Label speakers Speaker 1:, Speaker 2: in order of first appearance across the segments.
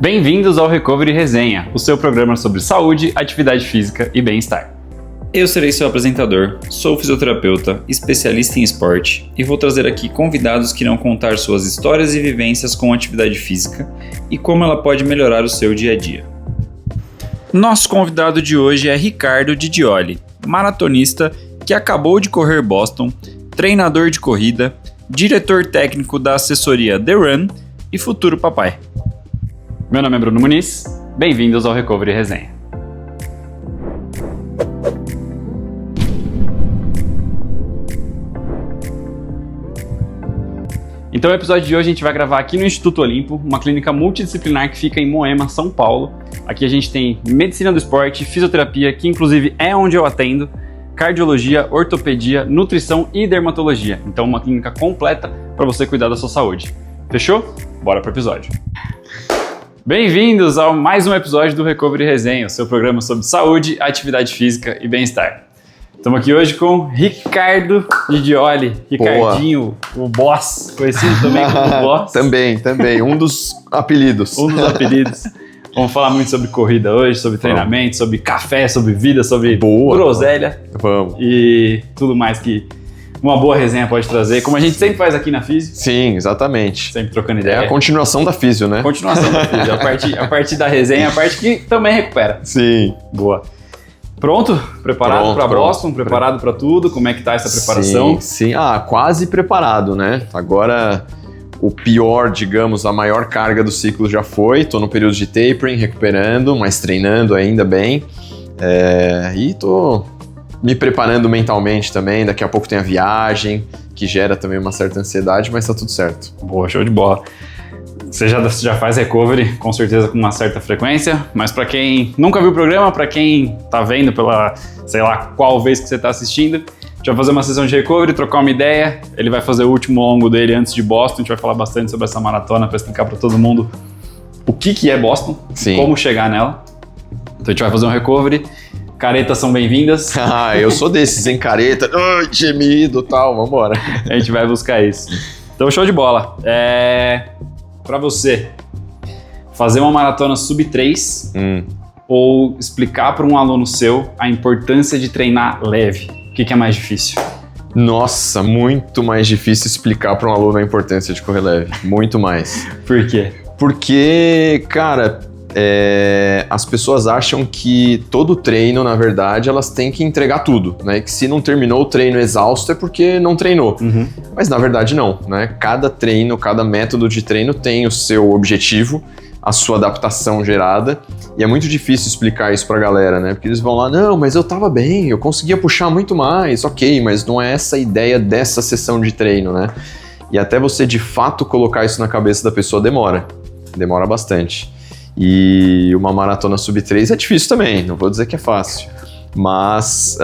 Speaker 1: Bem-vindos ao Recovery Resenha, o seu programa sobre saúde, atividade física e bem-estar. Eu serei seu apresentador, sou fisioterapeuta, especialista em esporte e vou trazer aqui convidados que irão contar suas histórias e vivências com atividade física e como ela pode melhorar o seu dia a dia. Nosso convidado de hoje é Ricardo Didioli, maratonista que acabou de correr Boston, treinador de corrida, diretor técnico da assessoria The Run e futuro papai. Meu nome é Bruno Muniz, bem-vindos ao Recovery Resenha. Então no episódio de hoje a gente vai gravar aqui no Instituto Olimpo, uma clínica multidisciplinar que fica em Moema, São Paulo. Aqui a gente tem medicina do esporte, fisioterapia, que inclusive é onde eu atendo, cardiologia, ortopedia, nutrição e dermatologia. Então uma clínica completa para você cuidar da sua saúde. Fechou? Bora pro episódio. Bem-vindos a mais um episódio do Recovery Resenha, o seu programa sobre saúde, atividade física e bem-estar. Estamos aqui hoje com Ricardo Didioli, Ricardinho, o boss, conhecido também como boss.
Speaker 2: Também, um dos apelidos.
Speaker 1: Vamos falar muito sobre corrida hoje, sobre treinamento, sobre café, sobre vida, sobre groselha.
Speaker 2: Vamos.
Speaker 1: E tudo mais que uma boa resenha pode trazer, como a gente sempre faz aqui na Físio.
Speaker 2: Sim, exatamente.
Speaker 1: Sempre trocando ideia.
Speaker 2: É a continuação da Físio, né?
Speaker 1: Continuação da Físio, a parte da resenha, a parte que também recupera.
Speaker 2: Sim.
Speaker 1: Boa. Pronto? Preparado para Boston? Preparado para tudo? Como é que tá essa preparação?
Speaker 2: Sim. Quase preparado, né? Agora, o pior, digamos, a maior carga do ciclo já foi. Tô no período de tapering, recuperando, mas treinando ainda bem. E tô me preparando mentalmente também. Daqui a pouco tem a viagem, que gera também uma certa ansiedade, mas tá tudo certo.
Speaker 1: Boa, show de bola. Você já faz recovery, com certeza com uma certa frequência, mas para quem nunca viu o programa, para quem tá vendo pela, sei lá, qual vez que você tá assistindo, a gente vai fazer uma sessão de recovery, trocar uma ideia, ele vai fazer o último longo dele antes de Boston, a gente vai falar bastante sobre essa maratona para explicar para todo mundo o que é Boston, como chegar nela. Então a gente vai fazer um recovery, caretas são bem-vindas.
Speaker 2: Eu sou desses, hein, careta, gemido e tal, vambora.
Speaker 1: A gente vai buscar isso. Então show de bola. Para você, fazer uma maratona sub 3 ou explicar para um aluno seu a importância de treinar leve, o que é mais difícil?
Speaker 2: Nossa, muito mais difícil explicar para um aluno a importância de correr leve, muito mais.
Speaker 1: Por quê?
Speaker 2: Porque, cara, as pessoas acham que todo treino, na verdade, elas têm que entregar tudo, né? E que se não terminou o treino exausto é porque não treinou. Mas na verdade não, né? Cada treino, cada método de treino tem o seu objetivo, a sua adaptação gerada, e é muito difícil explicar isso pra galera, né? Porque eles vão lá, não, mas eu tava bem, eu conseguia puxar muito mais, ok, mas não é essa a ideia dessa sessão de treino, né? E até você de fato colocar isso na cabeça da pessoa demora bastante. E uma maratona sub 3 é difícil também, não vou dizer que é fácil, mas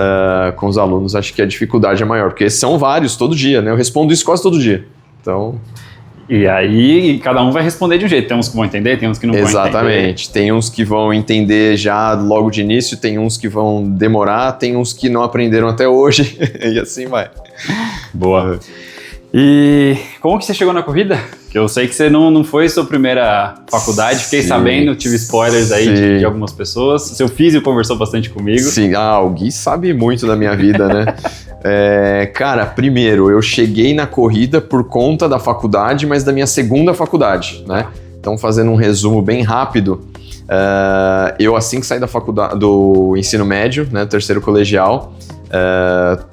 Speaker 2: com os alunos acho que a dificuldade é maior, porque são vários todo dia, né? Eu respondo isso quase todo dia, então...
Speaker 1: E aí cada um vai responder de um jeito, tem uns que vão entender, tem uns que não vão entender.
Speaker 2: Exatamente, tem uns que vão entender já logo de início, tem uns que vão demorar, tem uns que não aprenderam até hoje, e assim vai.
Speaker 1: Boa. E como que você chegou na corrida? Que eu sei que você não foi sua primeira faculdade, fiquei sabendo, tive spoilers aí de algumas pessoas. Seu físio conversou bastante comigo.
Speaker 2: Sim, o Gui sabe muito da minha vida, né? Cara, primeiro, eu cheguei na corrida por conta da faculdade, mas da minha segunda faculdade, né? Então, fazendo um resumo bem rápido, eu assim que saí da faculdade, do ensino médio, né, terceiro colegial,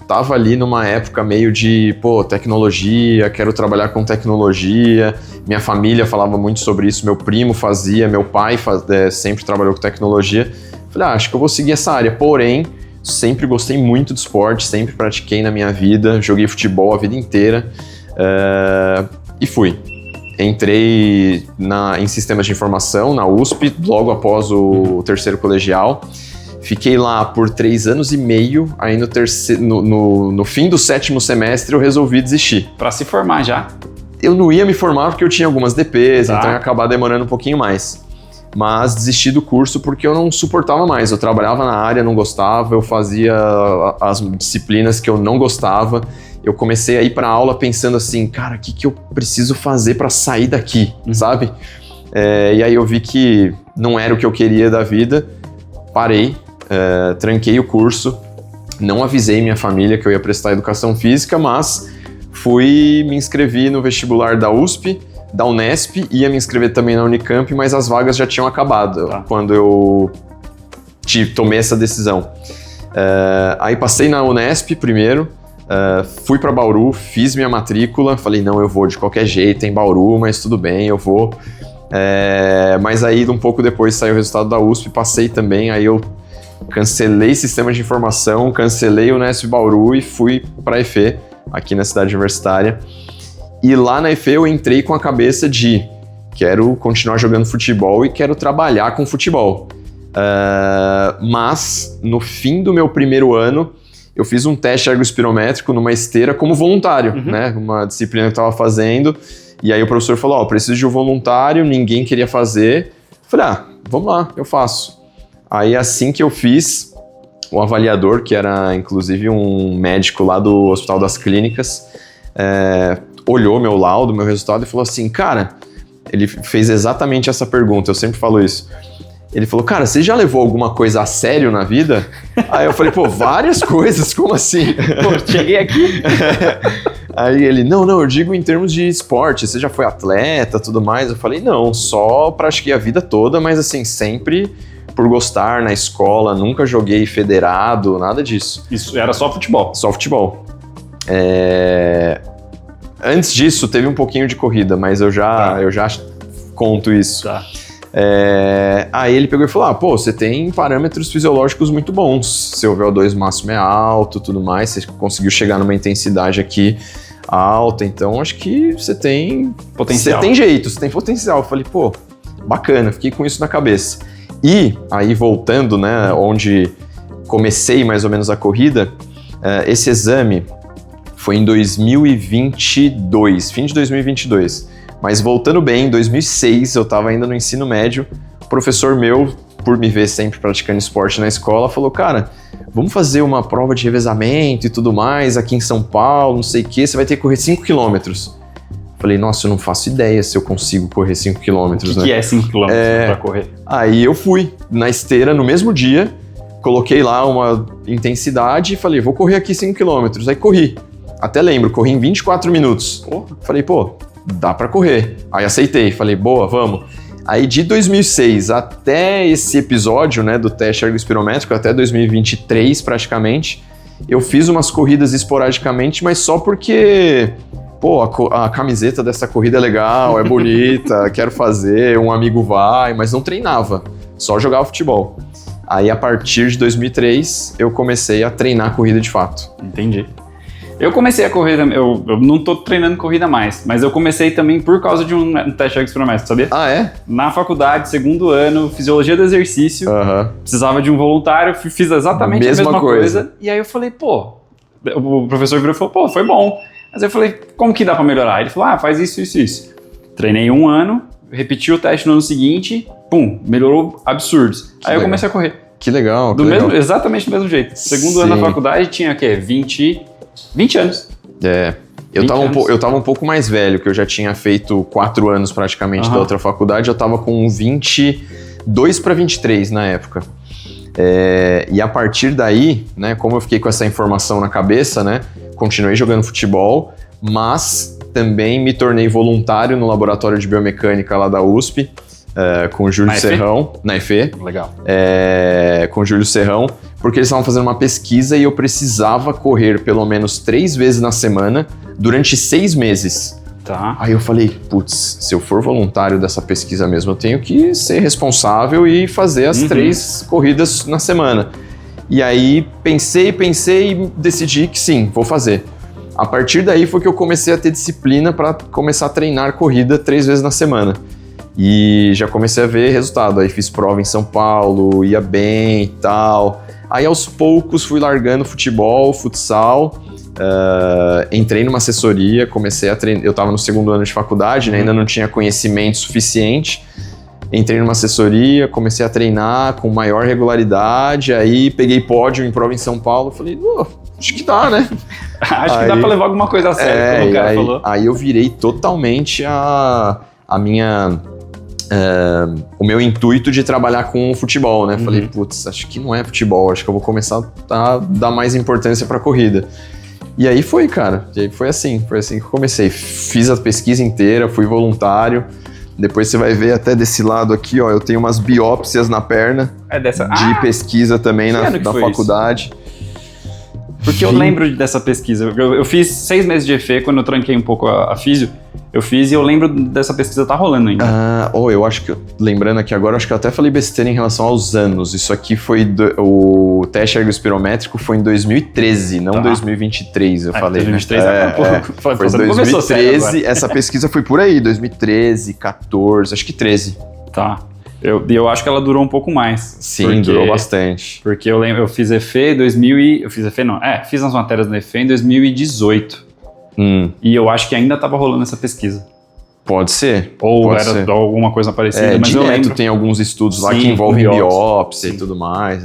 Speaker 2: tava ali numa época meio de, tecnologia, quero trabalhar com tecnologia, minha família falava muito sobre isso, meu primo fazia, meu pai sempre trabalhou com tecnologia, falei, acho que eu vou seguir essa área, porém, sempre gostei muito de esporte, sempre pratiquei na minha vida, joguei futebol a vida inteira, e fui. Entrei em sistemas de informação, na USP, logo após o terceiro colegial. Fiquei lá por 3 anos e meio, aí no fim do 7º semestre eu resolvi desistir.
Speaker 1: Para se formar já?
Speaker 2: Eu não ia me formar porque eu tinha algumas DPs, então ia acabar demorando um pouquinho mais. Mas desisti do curso porque eu não suportava mais. Eu trabalhava na área, não gostava, eu fazia as disciplinas que eu não gostava. Eu comecei a ir para aula pensando assim, cara, o que eu preciso fazer para sair daqui, sabe? E aí eu vi que não era o que eu queria da vida, parei, tranquei o curso, não avisei minha família que eu ia prestar educação física, mas me inscrevi no vestibular da USP, da Unesp, ia me inscrever também na Unicamp, mas as vagas já tinham acabado quando eu tomei essa decisão. Aí passei na Unesp primeiro, fui para Bauru, fiz minha matrícula, falei, não, eu vou de qualquer jeito, em Bauru, mas tudo bem, eu vou. Mas aí um pouco depois saiu o resultado da USP, passei também, aí eu cancelei sistema de informação, cancelei o Unesp Bauru e fui para a EFE, aqui na cidade universitária. E lá na EFE eu entrei com a cabeça de quero continuar jogando futebol e quero trabalhar com futebol. Mas no fim do meu primeiro ano, eu fiz um teste ergospirométrico numa esteira como voluntário, né? Uma disciplina que eu estava fazendo. E aí o professor falou, preciso de um voluntário, ninguém queria fazer. Eu falei, vamos lá, eu faço. Aí assim que eu fiz, o avaliador, que era inclusive um médico lá do Hospital das Clínicas, olhou meu laudo, meu resultado e falou assim, cara, ele fez exatamente essa pergunta, eu sempre falo isso. Ele falou, cara, você já levou alguma coisa a sério na vida? Aí eu falei, várias coisas, como assim?
Speaker 1: Cheguei aqui.
Speaker 2: Aí ele, não, eu digo em termos de esporte, você já foi atleta, tudo mais? Eu falei, não, só pratiquei a vida toda, mas assim, sempre por gostar na escola, nunca joguei federado, nada disso.
Speaker 1: Isso era só futebol?
Speaker 2: Só futebol. Antes disso, teve um pouquinho de corrida, mas eu já conto isso.
Speaker 1: Tá.
Speaker 2: Aí ele pegou e falou, você tem parâmetros fisiológicos muito bons, seu VO2 máximo é alto, tudo mais, você conseguiu chegar numa intensidade aqui alta, então acho que você tem potencial. Você tem jeito, você tem potencial. Eu falei, bacana, fiquei com isso na cabeça. E aí voltando, né, onde comecei mais ou menos a corrida, esse exame foi em 2022, fim de 2022. Mas voltando bem, em 2006, eu estava ainda no ensino médio, o professor meu, por me ver sempre praticando esporte na escola, falou, cara, vamos fazer uma prova de revezamento e tudo mais aqui em São Paulo, não sei o que, você vai ter que correr 5 quilômetros. Falei, nossa, eu não faço ideia se eu consigo correr 5 quilômetros,
Speaker 1: né? O que é 5 quilômetros para correr?
Speaker 2: Aí eu fui na esteira no mesmo dia, coloquei lá uma intensidade e falei, vou correr aqui 5 quilômetros. Aí corri, até lembro, corri em 24 minutos. Falei, dá pra correr. Aí aceitei, falei, boa, vamos. Aí de 2006 até esse episódio, né, do teste ergospirométrico, até 2023 praticamente, eu fiz umas corridas esporadicamente, mas só porque, a camiseta dessa corrida é legal, é bonita, quero fazer, um amigo vai, mas não treinava, só jogava futebol. Aí a partir de 2003 eu comecei a treinar corrida de fato.
Speaker 1: Entendi. Eu comecei a correr, eu não tô treinando corrida mais, mas eu comecei também por causa de um teste ergospirométrico, sabia?
Speaker 2: Ah, é?
Speaker 1: Na faculdade, segundo ano, fisiologia do exercício, precisava de um voluntário, fiz exatamente a mesma coisa. E aí eu falei, o professor virou e falou, foi bom. Mas eu falei, como que dá pra melhorar? Ele falou, faz isso. Treinei 1 ano, repeti o teste no ano seguinte, melhorou absurdos. Aí eu comecei a correr.
Speaker 2: Que legal,
Speaker 1: exatamente do mesmo jeito. Segundo ano na faculdade tinha o quê? 20 anos.
Speaker 2: Eu tava um pouco mais velho, que eu já tinha feito 4 anos praticamente da outra faculdade, eu tava com 22 para 23 na época. E a partir daí, né, como eu fiquei com essa informação na cabeça, né, continuei jogando futebol, mas também me tornei voluntário no laboratório de biomecânica lá da USP, com o Júlio Serrão, na EFE.
Speaker 1: Legal.
Speaker 2: Com o Júlio Serrão, porque eles estavam fazendo uma pesquisa e eu precisava correr pelo menos 3 vezes na semana durante 6 meses.
Speaker 1: Tá.
Speaker 2: Aí eu falei, se eu for voluntário dessa pesquisa mesmo, eu tenho que ser responsável e fazer as 3 corridas na semana. E aí pensei e decidi que sim, vou fazer. A partir daí foi que eu comecei a ter disciplina para começar a treinar corrida 3 vezes na semana. E já comecei a ver resultado. Aí fiz prova em São Paulo, ia bem e tal. Aí aos poucos fui largando futebol, futsal. Entrei numa assessoria, comecei a treinar. Eu estava no 2º ano de faculdade, né? Ainda não tinha conhecimento suficiente. Entrei numa assessoria, comecei a treinar com maior regularidade. Aí peguei pódio em prova em São Paulo. Falei, acho que dá, né?
Speaker 1: Acho que dá pra levar alguma coisa a sério, como o cara falou.
Speaker 2: Aí eu virei totalmente a minha o meu intuito de trabalhar com o futebol, né? Falei, putz, acho que não é futebol, acho que eu vou começar a dar mais importância pra corrida. E aí foi, cara, e aí foi assim que eu comecei. Fiz a pesquisa inteira, fui voluntário. Depois você vai ver até desse lado aqui, ó, eu tenho umas biópsias na perna de pesquisa também na faculdade.
Speaker 1: Porque eu lembro dessa pesquisa. Eu fiz 6 meses de EFE, quando eu tranquei um pouco a físio. Eu fiz e eu lembro dessa pesquisa tá rolando ainda.
Speaker 2: Eu acho que, lembrando aqui agora, acho que eu até falei besteira em relação aos anos. Isso aqui foi, o teste ergospirométrico foi em 2013, não 2023, eu falei. 2023
Speaker 1: foi
Speaker 2: 2013, essa pesquisa foi por aí, 2013, 14, acho que 13.
Speaker 1: Tá. Eu acho que ela durou um pouco mais.
Speaker 2: Sim, durou bastante.
Speaker 1: Porque eu lembro, eu fiz EFE fiz as matérias no EFE em 2018. E eu acho que ainda estava rolando essa pesquisa.
Speaker 2: Pode ser.
Speaker 1: Ou era alguma coisa parecida, mas eu lembro.
Speaker 2: Tem alguns estudos lá que envolvem biópsia e tudo mais.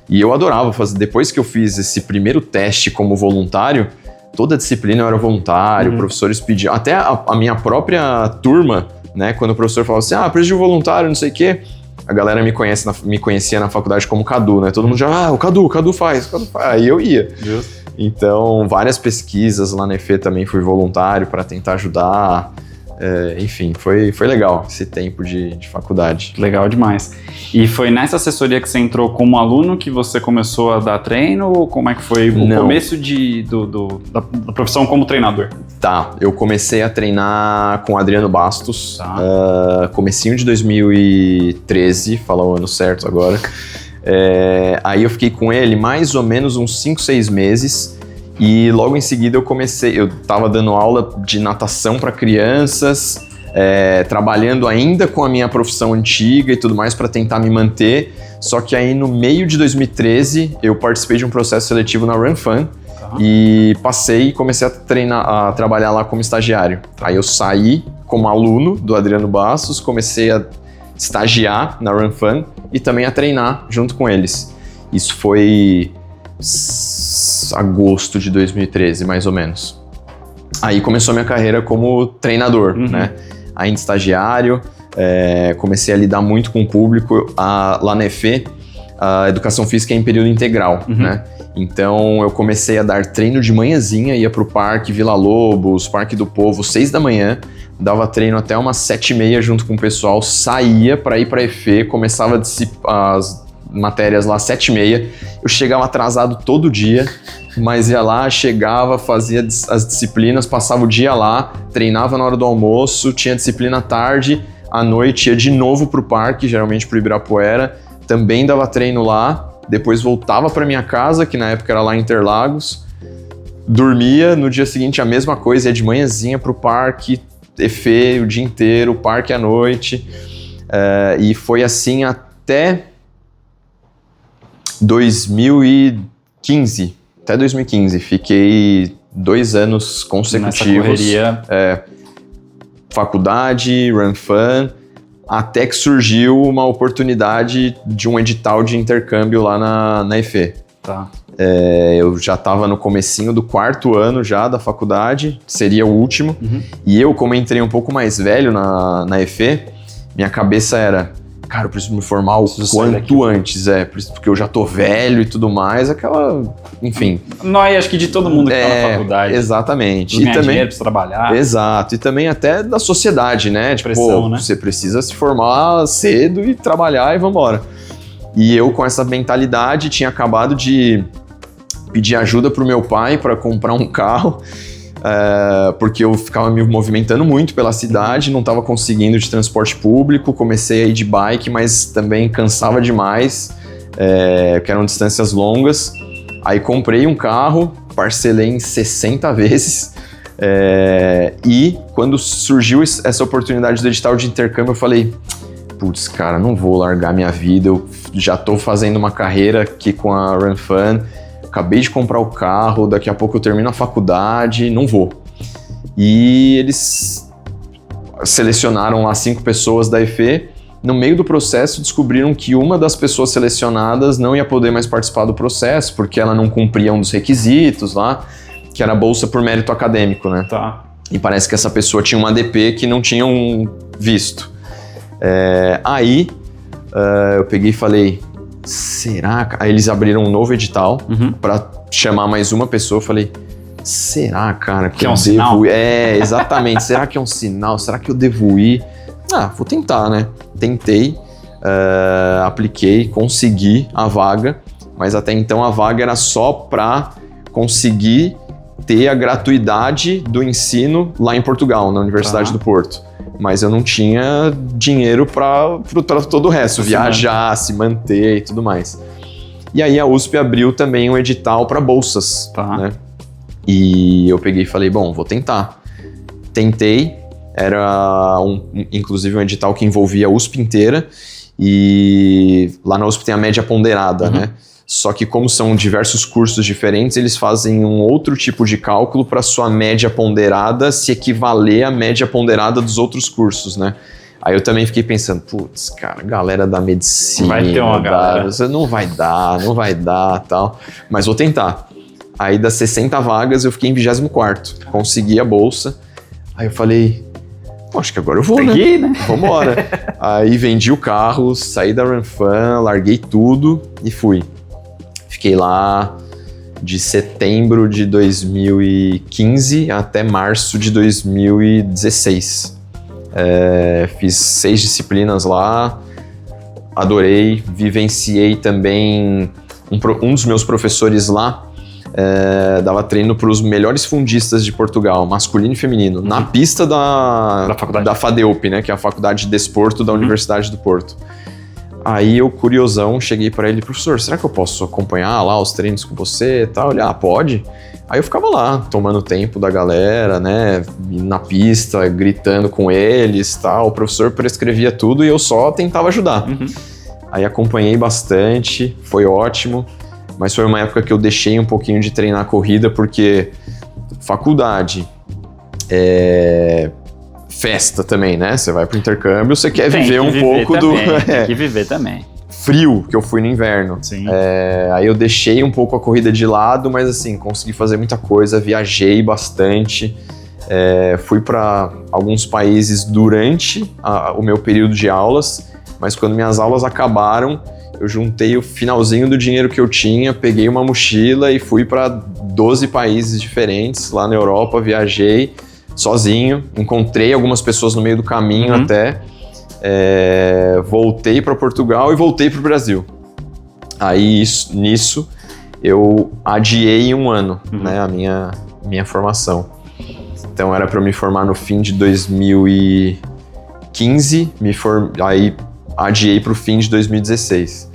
Speaker 2: E eu adorava fazer. Depois que eu fiz esse primeiro teste como voluntário, toda a disciplina eu era voluntário, professores pediam. Até a minha própria turma, né? Quando o professor falava assim, preciso de um voluntário, não sei o quê. A galera me conhecia na faculdade como Cadu, né? Todo mundo já, o Cadu faz. Aí eu ia. Justo. Então, várias pesquisas lá na EFE também fui voluntário para tentar ajudar. Enfim, foi legal esse tempo de faculdade.
Speaker 1: Legal demais. E foi nessa assessoria que você entrou como aluno que você começou a dar treino? Ou como é que foi o começo da profissão como treinador?
Speaker 2: Tá, eu comecei a treinar com o Adriano Bastos, comecinho de 2013, falar o ano certo agora. Aí eu fiquei com ele mais ou menos uns 5, 6 meses e logo em seguida eu tava dando aula de natação para crianças, trabalhando ainda com a minha profissão antiga e tudo mais para tentar me manter, só que aí no meio de 2013 eu participei de um processo seletivo na Run Fun e passei e comecei a trabalhar lá como estagiário. Aí eu saí como aluno do Adriano Bastos, comecei a estagiar na Run Fun e também a treinar junto com eles. Isso foi agosto de 2013, mais ou menos. Aí começou a minha carreira como treinador, né? Ainda estagiário, comecei a lidar muito com o público. Lá na EFE, a educação física é em período integral, né? Então eu comecei a dar treino de manhãzinha, ia pro Parque Vila Lobos, Parque do Povo, 6 da manhã, dava treino até umas 7h30 junto com o pessoal, saía para ir para EFE, começava as matérias lá 7h30, eu chegava atrasado todo dia, mas ia lá, chegava, fazia as disciplinas, passava o dia lá, treinava na hora do almoço, tinha disciplina à tarde, à noite ia de novo pro parque, geralmente pro Ibirapuera, também dava treino lá, depois voltava para minha casa, que na época era lá em Interlagos, dormia, no dia seguinte a mesma coisa, ia de manhãzinha pro parque, EFE o dia inteiro, parque à noite, e foi assim até 2015. Até 2015, fiquei 2 anos consecutivos.
Speaker 1: Nessa correria.
Speaker 2: Faculdade, Run Fun, até que surgiu uma oportunidade de um edital de intercâmbio lá na EFE.
Speaker 1: Tá.
Speaker 2: Eu já estava no comecinho do 4º ano já da faculdade, seria o último, e eu, como entrei um pouco mais velho na EFE, minha cabeça era, cara, eu preciso me formar o quanto antes, porque eu já tô velho e tudo mais, enfim.
Speaker 1: Nós, acho que de todo mundo que tá na faculdade.
Speaker 2: Exatamente.
Speaker 1: E também dinheiro pra trabalhar.
Speaker 2: Exato, e também até da sociedade, né?
Speaker 1: Pressão, né?
Speaker 2: Você precisa se formar cedo e trabalhar e vambora. E eu, com essa mentalidade, tinha acabado de pedir ajuda pro meu pai para comprar um carro, porque eu ficava me movimentando muito pela cidade, não estava conseguindo de transporte público, comecei a ir de bike, mas também cansava demais, que eram distâncias longas. Aí comprei um carro, parcelei em 60 vezes, e quando surgiu essa oportunidade do edital de intercâmbio, eu falei, putz, cara, não vou largar minha vida, eu já tô fazendo uma carreira aqui com a Run Fun, acabei de comprar o carro, daqui a pouco eu termino a faculdade, não vou. E eles selecionaram lá 5 pessoas da EFE, no meio do processo descobriram que uma das pessoas selecionadas não ia poder mais participar do processo, porque ela não cumpria um dos requisitos lá, que era a bolsa por mérito acadêmico, né?
Speaker 1: Tá.
Speaker 2: E parece que essa pessoa tinha uma ADP que não tinham visto. Aí eu peguei e falei, será? Aí eles abriram um novo edital para chamar mais uma pessoa. Eu falei, será, cara, que
Speaker 1: é
Speaker 2: eu
Speaker 1: um
Speaker 2: devo
Speaker 1: sinal?
Speaker 2: ir? Exatamente. Será que é um sinal? Será que eu devo ir? Vou tentar, né? Tentei, apliquei, consegui a vaga, mas até então a vaga era só para conseguir ter a gratuidade do ensino lá em Portugal, na Universidade do Porto. Mas eu não tinha dinheiro para todo o resto, viajar, se manter e tudo mais. E aí a USP abriu também um edital para bolsas, né? E eu peguei e falei, bom, vou tentar. Tentei, era inclusive um edital que envolvia a USP inteira, e lá na USP tem a média ponderada, né? Só que como são diversos cursos diferentes, eles fazem um outro tipo de cálculo para sua média ponderada se equivaler à média ponderada dos outros cursos, né? Aí eu também fiquei pensando, putz, cara, galera da medicina,
Speaker 1: vai ter uma galera.
Speaker 2: Não vai dar, tal, mas vou tentar. Aí das 60 vagas eu fiquei em 24º, consegui a bolsa, aí eu falei, acho que agora eu vou,
Speaker 1: Peguei, né?
Speaker 2: Vambora. Aí vendi o carro, saí da Ranfan, larguei tudo e fui. Fiquei lá de setembro de 2015 até março de 2016. Fiz 6 disciplinas lá, adorei, vivenciei também. Um dos meus professores lá dava treino para os melhores fundistas de Portugal, masculino e feminino, na pista da FADEUP, né, que é a Faculdade de Desporto da Universidade do Porto. Aí eu, curiosão, cheguei para ele, professor, será que eu posso acompanhar lá os treinos com você e tal? Ele, pode. Aí eu ficava lá, tomando tempo da galera, né, na pista, gritando com eles e tal. O professor prescrevia tudo e eu só tentava ajudar. Aí acompanhei bastante, foi ótimo, mas foi uma época que eu deixei um pouquinho de treinar corrida, porque faculdade, festa também, né? Você vai pro intercâmbio, você quer viver um pouco do...
Speaker 1: Tem que viver também.
Speaker 2: Frio, que eu fui no inverno.
Speaker 1: Sim.
Speaker 2: Aí eu deixei um pouco a corrida de lado, mas assim, consegui fazer muita coisa, viajei bastante. Fui para alguns países durante o meu período de aulas, mas quando minhas aulas acabaram, eu juntei o finalzinho do dinheiro que eu tinha, peguei uma mochila e fui para 12 países diferentes lá na Europa, viajei sozinho, encontrei algumas pessoas no meio do caminho até, voltei para Portugal e voltei para o Brasil. Aí nisso eu adiei um ano, né, a minha formação. Então era para eu me formar no fim de 2015, aí adiei para o fim de 2016.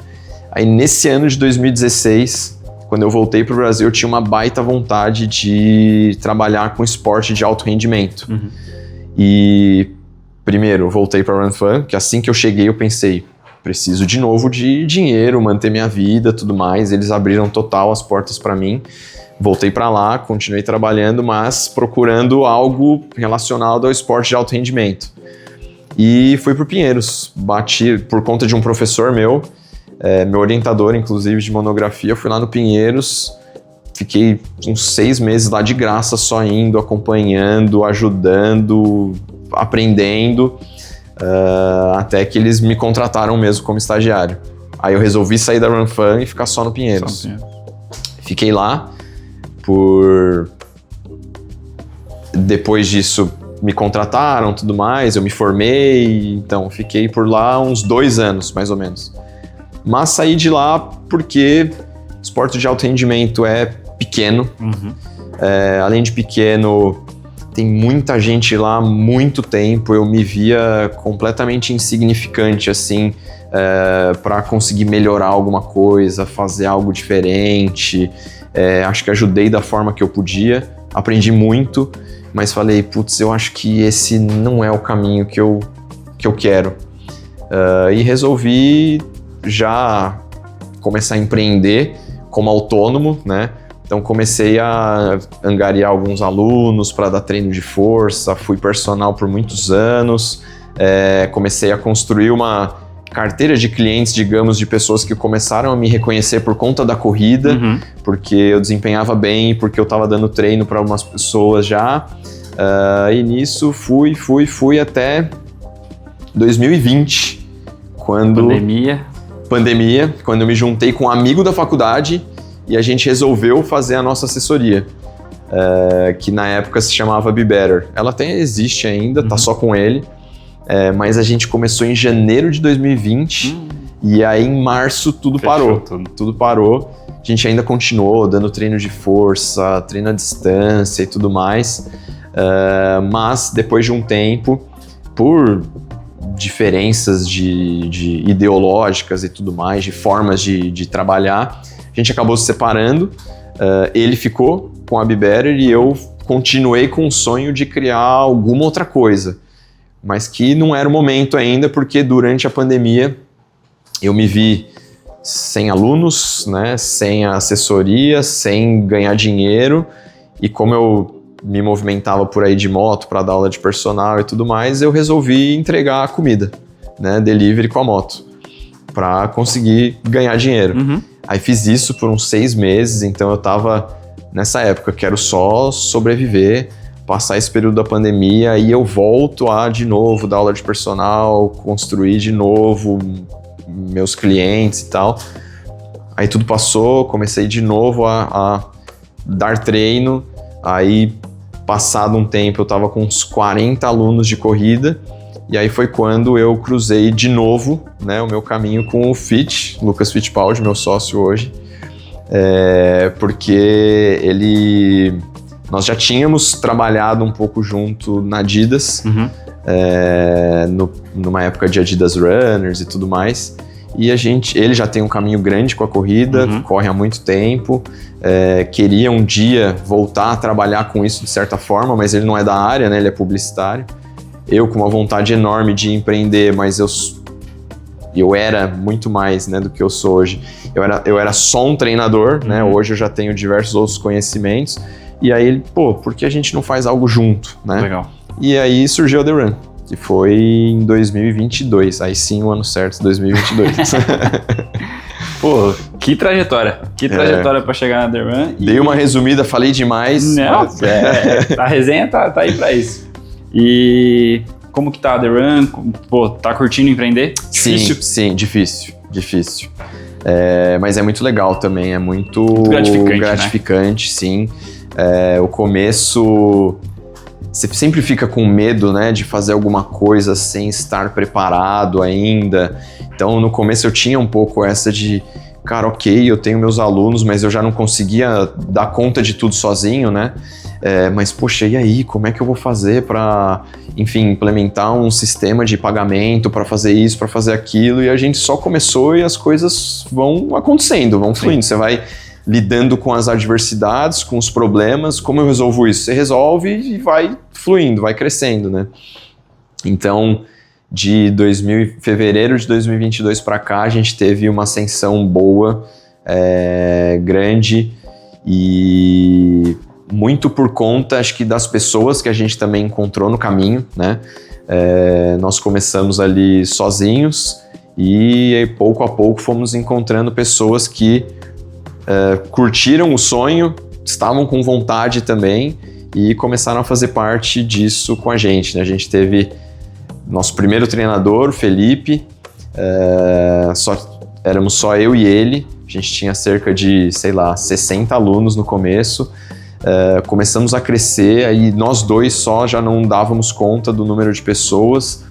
Speaker 2: Aí nesse ano de 2016, quando eu voltei para o Brasil, eu tinha uma baita vontade de trabalhar com esporte de alto rendimento. E primeiro, eu voltei para a Ranfan, que assim que eu cheguei eu pensei, preciso de novo de dinheiro, manter minha vida, tudo mais. Eles abriram total as portas para mim. Voltei para lá, continuei trabalhando, mas procurando algo relacionado ao esporte de alto rendimento. E fui para o Pinheiros, bati por conta de um professor meu orientador, inclusive, de monografia. Fui lá no Pinheiros, fiquei uns 6 meses lá de graça, só indo, acompanhando, ajudando, aprendendo, até que eles me contrataram mesmo como estagiário. Aí eu resolvi sair da Ranfan e ficar só no Pinheiros. Fiquei lá Depois disso, me contrataram, tudo mais, eu me formei, então fiquei por lá uns 2 anos, mais ou menos. Mas saí de lá porque esporte de alto rendimento é pequeno. Além de pequeno, tem muita gente lá há muito tempo. Eu me via completamente insignificante, assim, para conseguir melhorar alguma coisa, fazer algo diferente. Acho que ajudei da forma que eu podia, aprendi muito, mas falei, putz, eu acho que esse não é o caminho que eu quero. E resolvi já começar a empreender como autônomo, né? Então comecei a angariar alguns alunos para dar treino de força, fui personal por muitos anos, comecei a construir uma carteira de clientes, digamos, de pessoas que começaram a me reconhecer por conta da corrida, porque eu desempenhava bem, porque eu estava dando treino para algumas pessoas já. E nisso fui até 2020, quando... Pandemia, quando eu me juntei com um amigo da faculdade e a gente resolveu fazer a nossa assessoria, que na época se chamava Be Better. Ela até existe ainda, tá só com ele, mas a gente começou em janeiro de 2020 e aí em março tudo parou. Tudo parou. A gente ainda continuou dando treino de força, treino à distância e tudo mais, mas depois de um tempo, por diferenças de ideológicas e tudo mais, de formas de trabalhar, a gente acabou se separando. Ele ficou com a Be Better e eu continuei com o sonho de criar alguma outra coisa, mas que não era o momento ainda, porque durante a pandemia eu me vi sem alunos, né, sem assessoria, sem ganhar dinheiro, e como eu me movimentava por aí de moto para dar aula de personal e tudo mais, eu resolvi entregar a comida, né, delivery com a moto, para conseguir ganhar dinheiro. Aí fiz isso por uns 6 meses, então eu tava nessa época, quero só sobreviver, passar esse período da pandemia, e eu volto a, de novo, dar aula de personal, construir de novo meus clientes e tal. Aí tudo passou, comecei de novo a dar treino, aí passado um tempo eu tava com uns 40 alunos de corrida, e aí foi quando eu cruzei de novo, né, o meu caminho com o Lucas Fittipaldi, meu sócio hoje, porque nós já tínhamos trabalhado um pouco junto na Adidas, numa época de Adidas Runners e tudo mais, e ele já tem um caminho grande com a corrida, corre há muito tempo, queria um dia voltar a trabalhar com isso de certa forma, mas ele não é da área, né? Ele é publicitário. Eu com uma vontade enorme de empreender, mas eu era muito mais, né, do que eu sou hoje. Eu era só um treinador, né? Hoje eu já tenho diversos outros conhecimentos. E aí ele, por que a gente não faz algo junto, né?
Speaker 1: Legal.
Speaker 2: E aí surgiu a The Run, que foi em 2022. Aí sim, o ano certo, 2022.
Speaker 1: Pô, que trajetória. Que trajetória pra chegar na The Run.
Speaker 2: Dei uma resumida, falei demais.
Speaker 1: Não, a resenha tá aí pra isso. E como que tá a The Run? Pô, tá curtindo empreender?
Speaker 2: Difícil? Sim, difícil. Mas é muito legal também, é muito gratificante, né? Sim. O começo, você sempre fica com medo, né, de fazer alguma coisa sem estar preparado ainda. Então, no começo eu tinha um pouco essa de, cara, ok, eu tenho meus alunos, mas eu já não conseguia dar conta de tudo sozinho, né? Mas, poxa, e aí, como é que eu vou fazer para, enfim, implementar um sistema de pagamento, para fazer isso, para fazer aquilo? E a gente só começou e as coisas vão acontecendo, vão fluindo. Você vai lidando com as adversidades, com os problemas. Como eu resolvo isso? Você resolve e vai fluindo, vai crescendo, né? Então, de fevereiro de 2022 para cá, a gente teve uma ascensão boa, grande, e muito por conta, acho que, das pessoas que a gente também encontrou no caminho, né? Nós começamos ali sozinhos e pouco a pouco fomos encontrando pessoas que curtiram o sonho, estavam com vontade também e começaram a fazer parte disso com a gente, né? A gente teve nosso primeiro treinador, o Felipe, éramos só eu e ele, a gente tinha cerca de, 60 alunos no começo. Começamos a crescer, aí nós dois só já não dávamos conta do número de pessoas,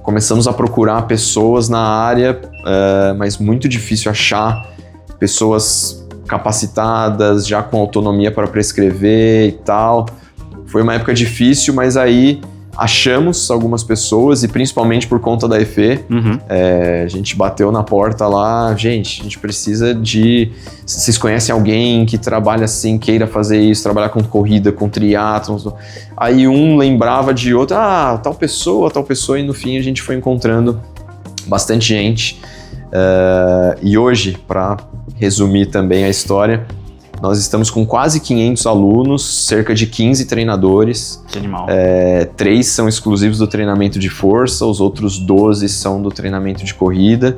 Speaker 2: começamos a procurar pessoas na área, mas muito difícil achar pessoas capacitadas, já com autonomia para prescrever e tal. Foi uma época difícil, mas aí achamos algumas pessoas, e principalmente por conta da EFE, a gente bateu na porta lá, gente, a gente precisa de... Vocês conhecem alguém que trabalha assim, queira fazer isso, trabalhar com corrida, com triatlon? Aí um lembrava de outro, tal pessoa, e no fim a gente foi encontrando bastante gente. E hoje, para resumir também a história, nós estamos com quase 500 alunos, cerca de 15 treinadores.
Speaker 1: Que animal.
Speaker 2: 3 são exclusivos do treinamento de força, os outros 12 são do treinamento de corrida,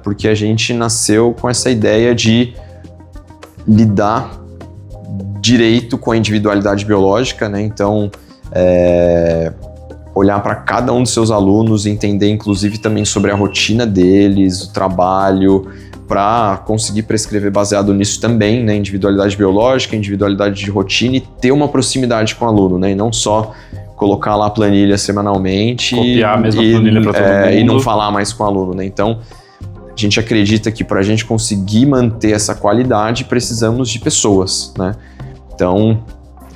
Speaker 2: porque a gente nasceu com essa ideia de lidar direito com a individualidade biológica, né? Então, olhar para cada um dos seus alunos, entender inclusive também sobre a rotina deles, o trabalho, para conseguir prescrever baseado nisso também, né? Individualidade biológica, individualidade de rotina e ter uma proximidade com o aluno, né? E não só colocar lá a planilha semanalmente,
Speaker 1: copiar a mesma planilha para todo mundo
Speaker 2: e não falar mais com o aluno, né? Então, a gente acredita que para a gente conseguir manter essa qualidade, precisamos de pessoas, né? Então,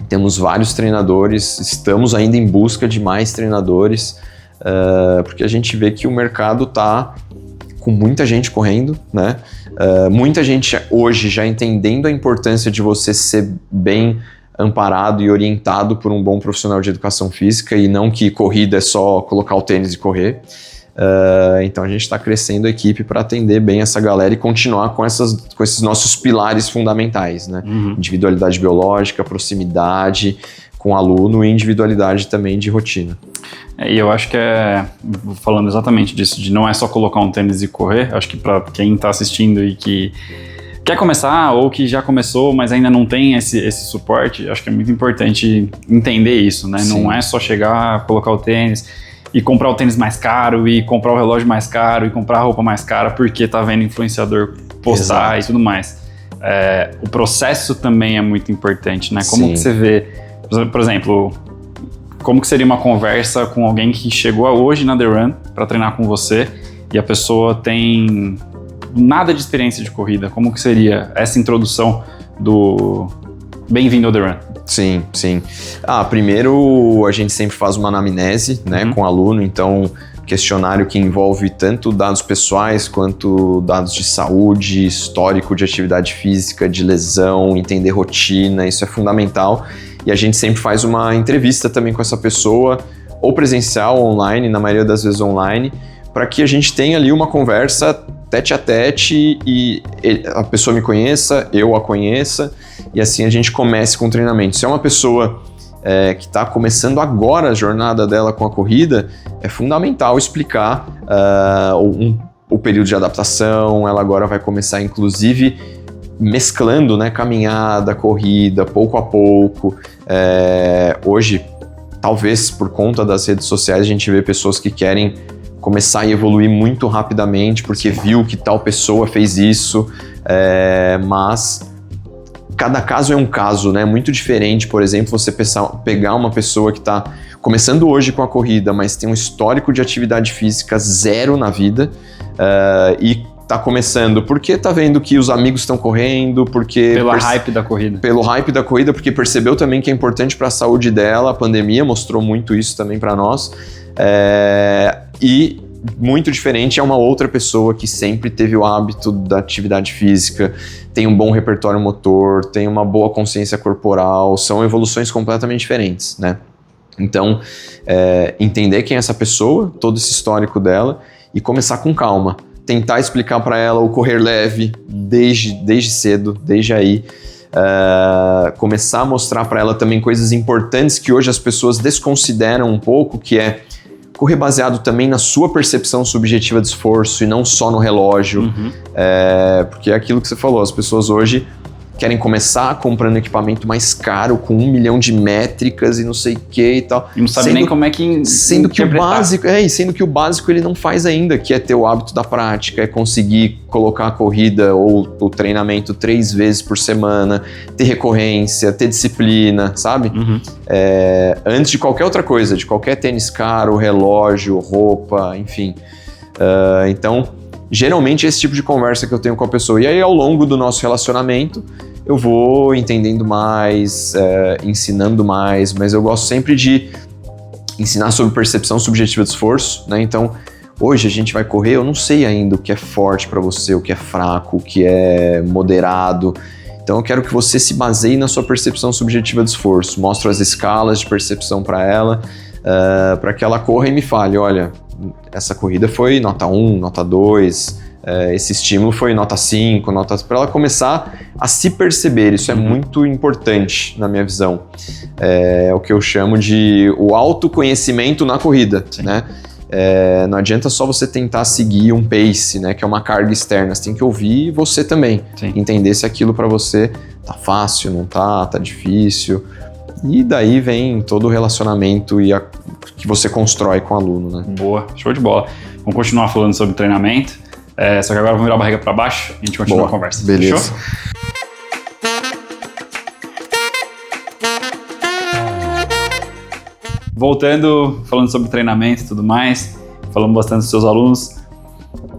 Speaker 2: temos vários treinadores, estamos ainda em busca de mais treinadores, porque a gente vê que o mercado está com muita gente correndo, né? Muita gente hoje já entendendo a importância de você ser bem amparado e orientado por um bom profissional de educação física e não que corrida é só colocar o tênis e correr. Então a gente está crescendo a equipe para atender bem essa galera e continuar com esses nossos pilares fundamentais, né? Individualidade biológica, proximidade com o aluno e individualidade também de rotina.
Speaker 1: E eu acho que falando exatamente disso, de não é só colocar um tênis e correr, acho que para quem está assistindo e que quer começar ou que já começou, mas ainda não tem esse suporte, acho que é muito importante entender isso, né? Sim. Não é só chegar, colocar o tênis e comprar o tênis mais caro, e comprar o relógio mais caro, e comprar a roupa mais cara, porque tá vendo influenciador postar. Exato. E tudo mais. O processo também é muito importante, né? Como que você vê, por exemplo, como que seria uma conversa com alguém que chegou hoje na The Run para treinar com você e a pessoa tem nada de experiência de corrida? Como que seria essa introdução do bem-vindo ao The Run?
Speaker 2: Sim. Primeiro a gente sempre faz uma anamnese, né, com o aluno, então questionário que envolve tanto dados pessoais quanto dados de saúde, histórico de atividade física, de lesão, entender rotina, isso é fundamental. E a gente sempre faz uma entrevista também com essa pessoa, ou presencial ou online, na maioria das vezes online, para que a gente tenha ali uma conversa tete a tete e a pessoa me conheça, eu a conheça, e assim a gente comece com o treinamento. Se é uma pessoa que está começando agora a jornada dela com a corrida, é fundamental explicar o período de adaptação. Ela agora vai começar, inclusive, mesclando, né, caminhada, corrida, pouco a pouco. Hoje, talvez por conta das redes sociais, a gente vê pessoas que querem começar a evoluir muito rapidamente porque viu que tal pessoa fez isso, mas cada caso é um caso, né? Muito diferente, por exemplo, você pegar uma pessoa que está começando hoje com a corrida, mas tem um histórico de atividade física zero na vida, e tá começando porque tá vendo que os amigos estão correndo, porque
Speaker 1: pelo hype da corrida.
Speaker 2: Pelo hype da corrida, porque percebeu também que é importante para a saúde dela. A pandemia mostrou muito isso também para nós. E muito diferente é uma outra pessoa que sempre teve o hábito da atividade física, tem um bom repertório motor, tem uma boa consciência corporal, são evoluções completamente diferentes, né? Então, entender quem é essa pessoa, todo esse histórico dela, e começar com calma. Tentar explicar para ela o correr leve desde cedo, desde aí. Começar a mostrar para ela também coisas importantes que hoje as pessoas desconsideram um pouco, que é correr baseado também na sua percepção subjetiva de esforço e não só no relógio. Porque é aquilo que você falou, as pessoas hoje querem começar comprando equipamento mais caro, com 1 milhão de métricas e não sei o que e tal.
Speaker 1: E não sabe nem como é que
Speaker 2: sendo que o básico, sendo que o básico ele não faz ainda, que é ter o hábito da prática, é conseguir colocar a corrida ou o treinamento 3 vezes por semana, ter recorrência, ter disciplina, sabe? Antes de qualquer outra coisa, de qualquer tênis caro, relógio, roupa, enfim. Então, geralmente é esse tipo de conversa que eu tenho com a pessoa. E aí, ao longo do nosso relacionamento, eu vou entendendo mais, ensinando mais, mas eu gosto sempre de ensinar sobre percepção subjetiva de esforço, né? Então, hoje a gente vai correr, eu não sei ainda o que é forte para você, o que é fraco, o que é moderado. Então, eu quero que você se baseie na sua percepção subjetiva de esforço. Mostro as escalas de percepção para ela, para que ela corra e me fale, olha, essa corrida foi nota 1, nota 2, esse estímulo foi nota 5, para ela começar a se perceber. Isso é muito importante na minha visão. É o que eu chamo de o autoconhecimento na corrida, né? Não adianta só você tentar seguir um pace, né, que é uma carga externa. Você tem que ouvir você também. Sim. Entender se aquilo para você tá fácil, não tá difícil. E daí vem todo o relacionamento que você constrói com o aluno, né?
Speaker 1: Boa, show de bola. Vamos continuar falando sobre treinamento, só que agora vamos virar a barriga para baixo e a gente continua a conversa.
Speaker 2: Beleza.
Speaker 1: Fechou? Voltando, falando sobre treinamento e tudo mais, falando bastante dos seus alunos,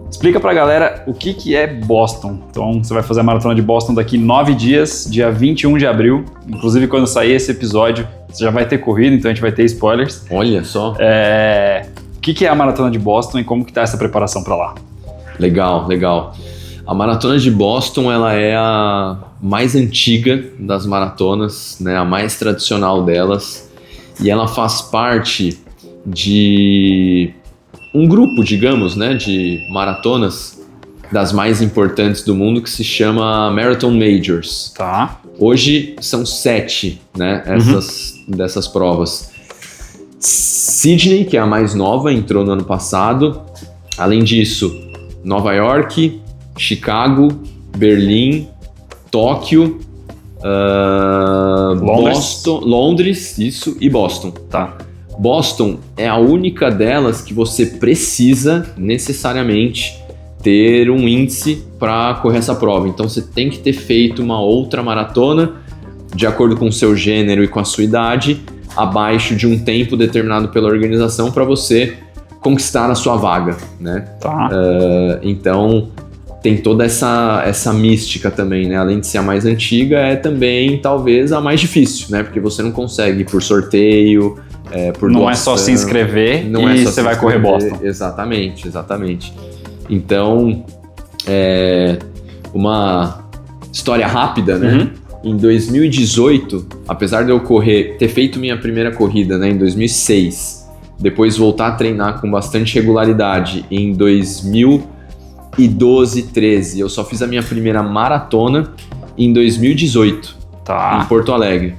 Speaker 1: explica pra galera o que é Boston. Então, você vai fazer a maratona de Boston daqui 9 dias, dia 21 de abril. Inclusive, quando sair esse episódio, você já vai ter corrido, então a gente vai ter spoilers.
Speaker 2: Olha só.
Speaker 1: O que é a maratona de Boston e como que tá essa preparação pra lá?
Speaker 2: Legal, legal. A maratona de Boston, ela é a mais antiga das maratonas, né? A mais tradicional delas. E ela faz parte de um grupo, digamos, né, de maratonas das mais importantes do mundo que se chama Marathon Majors.
Speaker 1: Tá.
Speaker 2: Hoje são 7, né, dessas provas. Sydney, que é a mais nova, entrou no ano passado. Além disso, Nova York, Chicago, Berlim, Tóquio, Londres, isso, e Boston.
Speaker 1: Tá.
Speaker 2: Boston é a única delas que você precisa necessariamente ter um índice para correr essa prova. Então você tem que ter feito uma outra maratona de acordo com o seu gênero e com a sua idade, abaixo de um tempo determinado pela organização para você conquistar a sua vaga, né?
Speaker 1: Tá.
Speaker 2: Então tem toda essa mística também, né? Além de ser a mais antiga, é também talvez a mais difícil, né? Porque você não consegue por sorteio, por
Speaker 1: não
Speaker 2: doação,
Speaker 1: é só se inscrever
Speaker 2: não
Speaker 1: e
Speaker 2: é só
Speaker 1: você vai correr Boston.
Speaker 2: Exatamente, exatamente. Então, uma história rápida, né? Em 2018, apesar de eu ter feito minha primeira corrida, né, em 2006, depois voltar a treinar com bastante regularidade em 2012, 13, eu só fiz a minha primeira maratona em 2018,
Speaker 1: Tá.
Speaker 2: em Porto Alegre.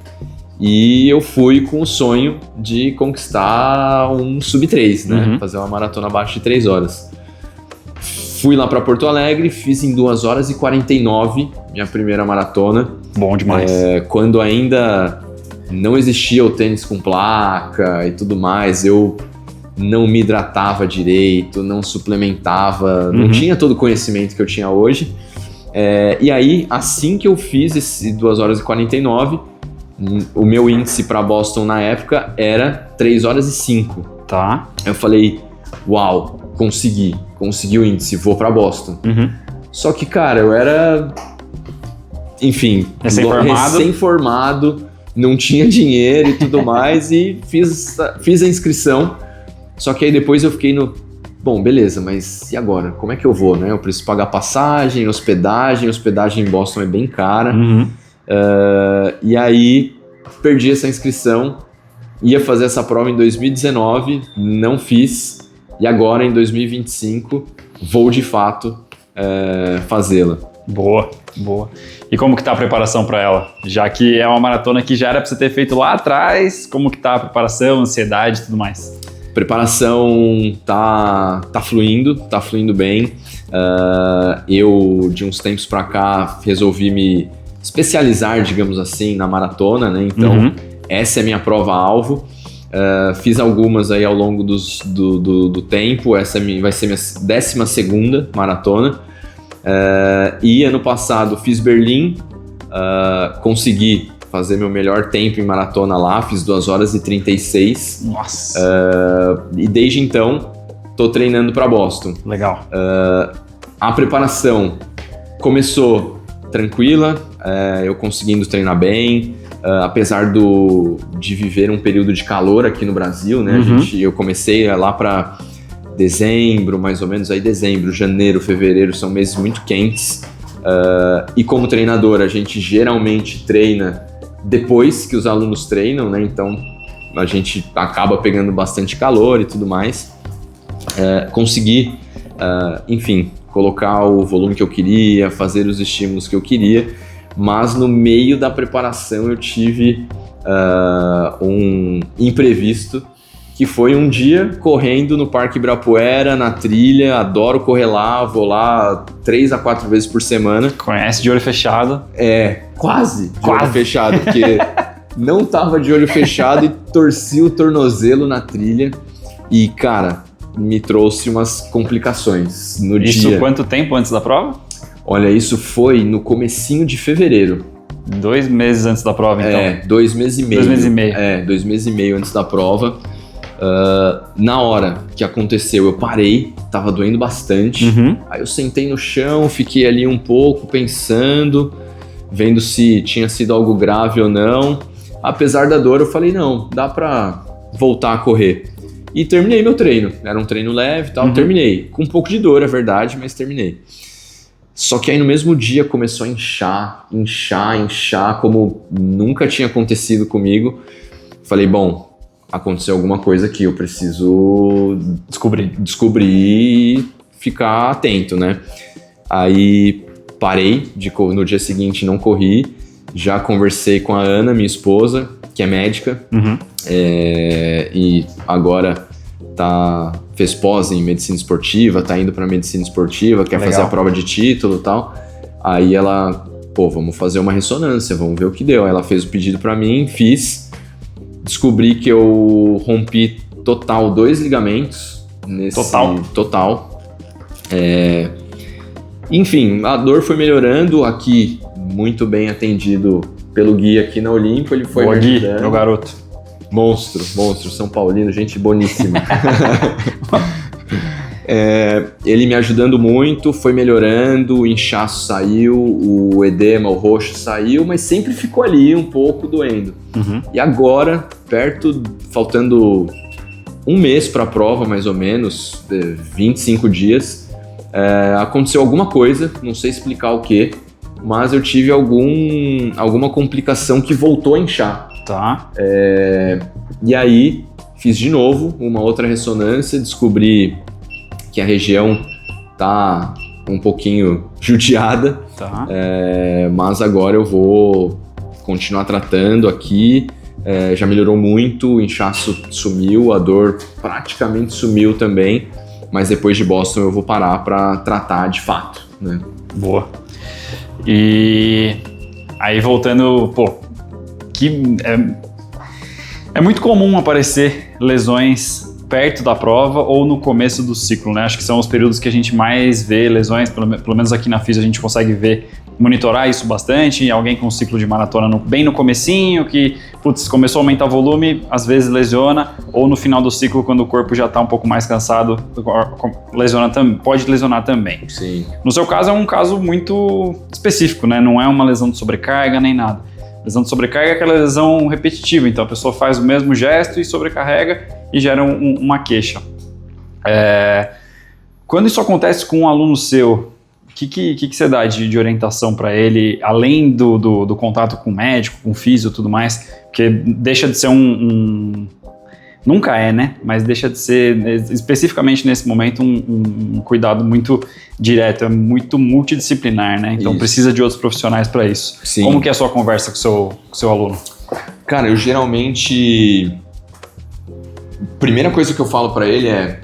Speaker 2: E eu fui com o sonho de conquistar um sub-3, né? Fazer uma maratona abaixo de 3 horas. Fui lá para Porto Alegre, fiz em 2 horas e 49 minha primeira maratona.
Speaker 1: Bom demais.
Speaker 2: Quando ainda não existia o tênis com placa e tudo mais, eu não me hidratava direito, não suplementava, não tinha todo o conhecimento que eu tinha hoje. E aí, assim que eu fiz esse 2 horas e 49, o meu índice para Boston na época era 3 horas e 5.
Speaker 1: Tá.
Speaker 2: Eu falei, uau, consegui o índice, vou para Boston. Só que, cara, eu era, enfim, recém-formado, não tinha dinheiro e tudo mais, e fiz a inscrição. Só que aí depois eu fiquei bom, beleza, mas e agora? Como é que eu vou, né? Eu preciso pagar passagem, hospedagem em Boston é bem cara. E aí perdi essa inscrição, ia fazer essa prova em 2019, não fiz, e agora em 2025 vou de fato fazê-la.
Speaker 1: Boa. E como que tá a preparação para ela? Já que é uma maratona que já era para você ter feito lá atrás, como que tá a preparação, ansiedade e tudo mais?
Speaker 2: Preparação tá fluindo bem. Eu, de uns tempos para cá, resolvi me especializar, digamos assim, na maratona, né? Então, essa é a minha prova-alvo. Fiz algumas aí ao longo do tempo. Essa vai ser minha 12ª maratona. E ano passado fiz Berlim, consegui fazer meu melhor tempo em maratona lá, fiz 2 horas e 36.
Speaker 1: Nossa!
Speaker 2: E desde então, tô treinando para Boston.
Speaker 1: Legal.
Speaker 2: A preparação começou tranquila, eu conseguindo treinar bem, apesar de viver um período de calor aqui no Brasil, né? Eu comecei lá para dezembro, mais ou menos, aí dezembro, janeiro, fevereiro são meses muito quentes. E como treinador, a gente geralmente treina depois que os alunos treinam, né? Então a gente acaba pegando bastante calor e tudo mais. Consegui, enfim, colocar o volume que eu queria, fazer os estímulos que eu queria, mas no meio da preparação eu tive um imprevisto, que foi um dia correndo no Parque Ibirapuera, na trilha. Adoro correr lá, vou lá 3 a 4 vezes por semana.
Speaker 1: Conhece de olho fechado?
Speaker 2: Quase de olho fechado, porque não tava de olho fechado e torci o tornozelo na trilha. E, cara, me trouxe umas complicações no dia.
Speaker 1: Isso quanto tempo antes da prova?
Speaker 2: Olha, isso foi no comecinho de fevereiro.
Speaker 1: 2 meses antes da prova, então?
Speaker 2: 2 meses e meio.
Speaker 1: 2 meses e meio.
Speaker 2: 2 meses e meio antes da prova. Na hora que aconteceu, eu parei, tava doendo bastante. Aí eu sentei no chão, fiquei ali um pouco pensando, vendo se tinha sido algo grave ou não. Apesar da dor, eu falei, não, dá pra voltar a correr. E terminei meu treino. Era um treino leve e tal, terminei. Com um pouco de dor, é verdade, mas terminei. Só que aí no mesmo dia começou a inchar, como nunca tinha acontecido comigo. Falei, bom, aconteceu alguma coisa aqui, eu preciso descobrir e ficar atento, né? Aí parei, no dia seguinte não corri, já conversei com a Ana, minha esposa, que é médica, e agora fez pós em medicina esportiva, tá indo pra medicina esportiva, quer fazer a prova de título e tal. Aí ela, vamos fazer uma ressonância, vamos ver o que deu. Aí ela fez o pedido pra mim, fiz, descobri que eu rompi total 2 ligamentos. Total. Enfim, a dor foi melhorando aqui, muito bem atendido pelo guia aqui na Olimpo, ele foi
Speaker 1: me ajudando. Meu garoto.
Speaker 2: Monstro, São Paulino, gente boníssima. Ele me ajudando muito, foi melhorando, o inchaço saiu, o edema, o roxo saiu, mas sempre ficou ali um pouco doendo. E agora, faltando 1 mês para a prova, mais ou menos, 25 dias, aconteceu alguma coisa, não sei explicar o que, mas eu tive alguma complicação que voltou a inchar.
Speaker 1: Tá.
Speaker 2: E aí, fiz de novo uma outra ressonância, descobri que a região tá um pouquinho judiada, mas agora eu vou continuar tratando aqui, já melhorou muito, o inchaço sumiu, a dor praticamente sumiu também, mas depois de Boston eu vou parar para tratar de fato, né?
Speaker 1: Boa. E aí voltando, que é muito comum aparecer lesões perto da prova ou no começo do ciclo, né? Acho que são os períodos que a gente mais vê lesões, pelo menos aqui na Físio a gente consegue monitorar isso bastante. Alguém com um ciclo de maratona bem no comecinho, que começou a aumentar o volume, às vezes lesiona, ou no final do ciclo, quando o corpo já está um pouco mais cansado, pode lesionar também.
Speaker 2: Sim.
Speaker 1: No seu caso é um caso muito específico, né? Não é uma lesão de sobrecarga nem nada. Lesão de sobrecarga é aquela lesão repetitiva, então a pessoa faz o mesmo gesto e sobrecarrega e gera uma queixa. Quando isso acontece com um aluno seu, o que você dá de orientação para ele, além do contato com o médico, com o físio e tudo mais? Porque deixa de ser nunca é, né? Mas deixa de ser, especificamente nesse momento, um cuidado muito direto, é muito multidisciplinar, né? Então precisa de outros profissionais para isso.
Speaker 2: Sim.
Speaker 1: Como que é a sua conversa com o seu aluno?
Speaker 2: Cara, eu geralmente... Primeira coisa que eu falo para ele é: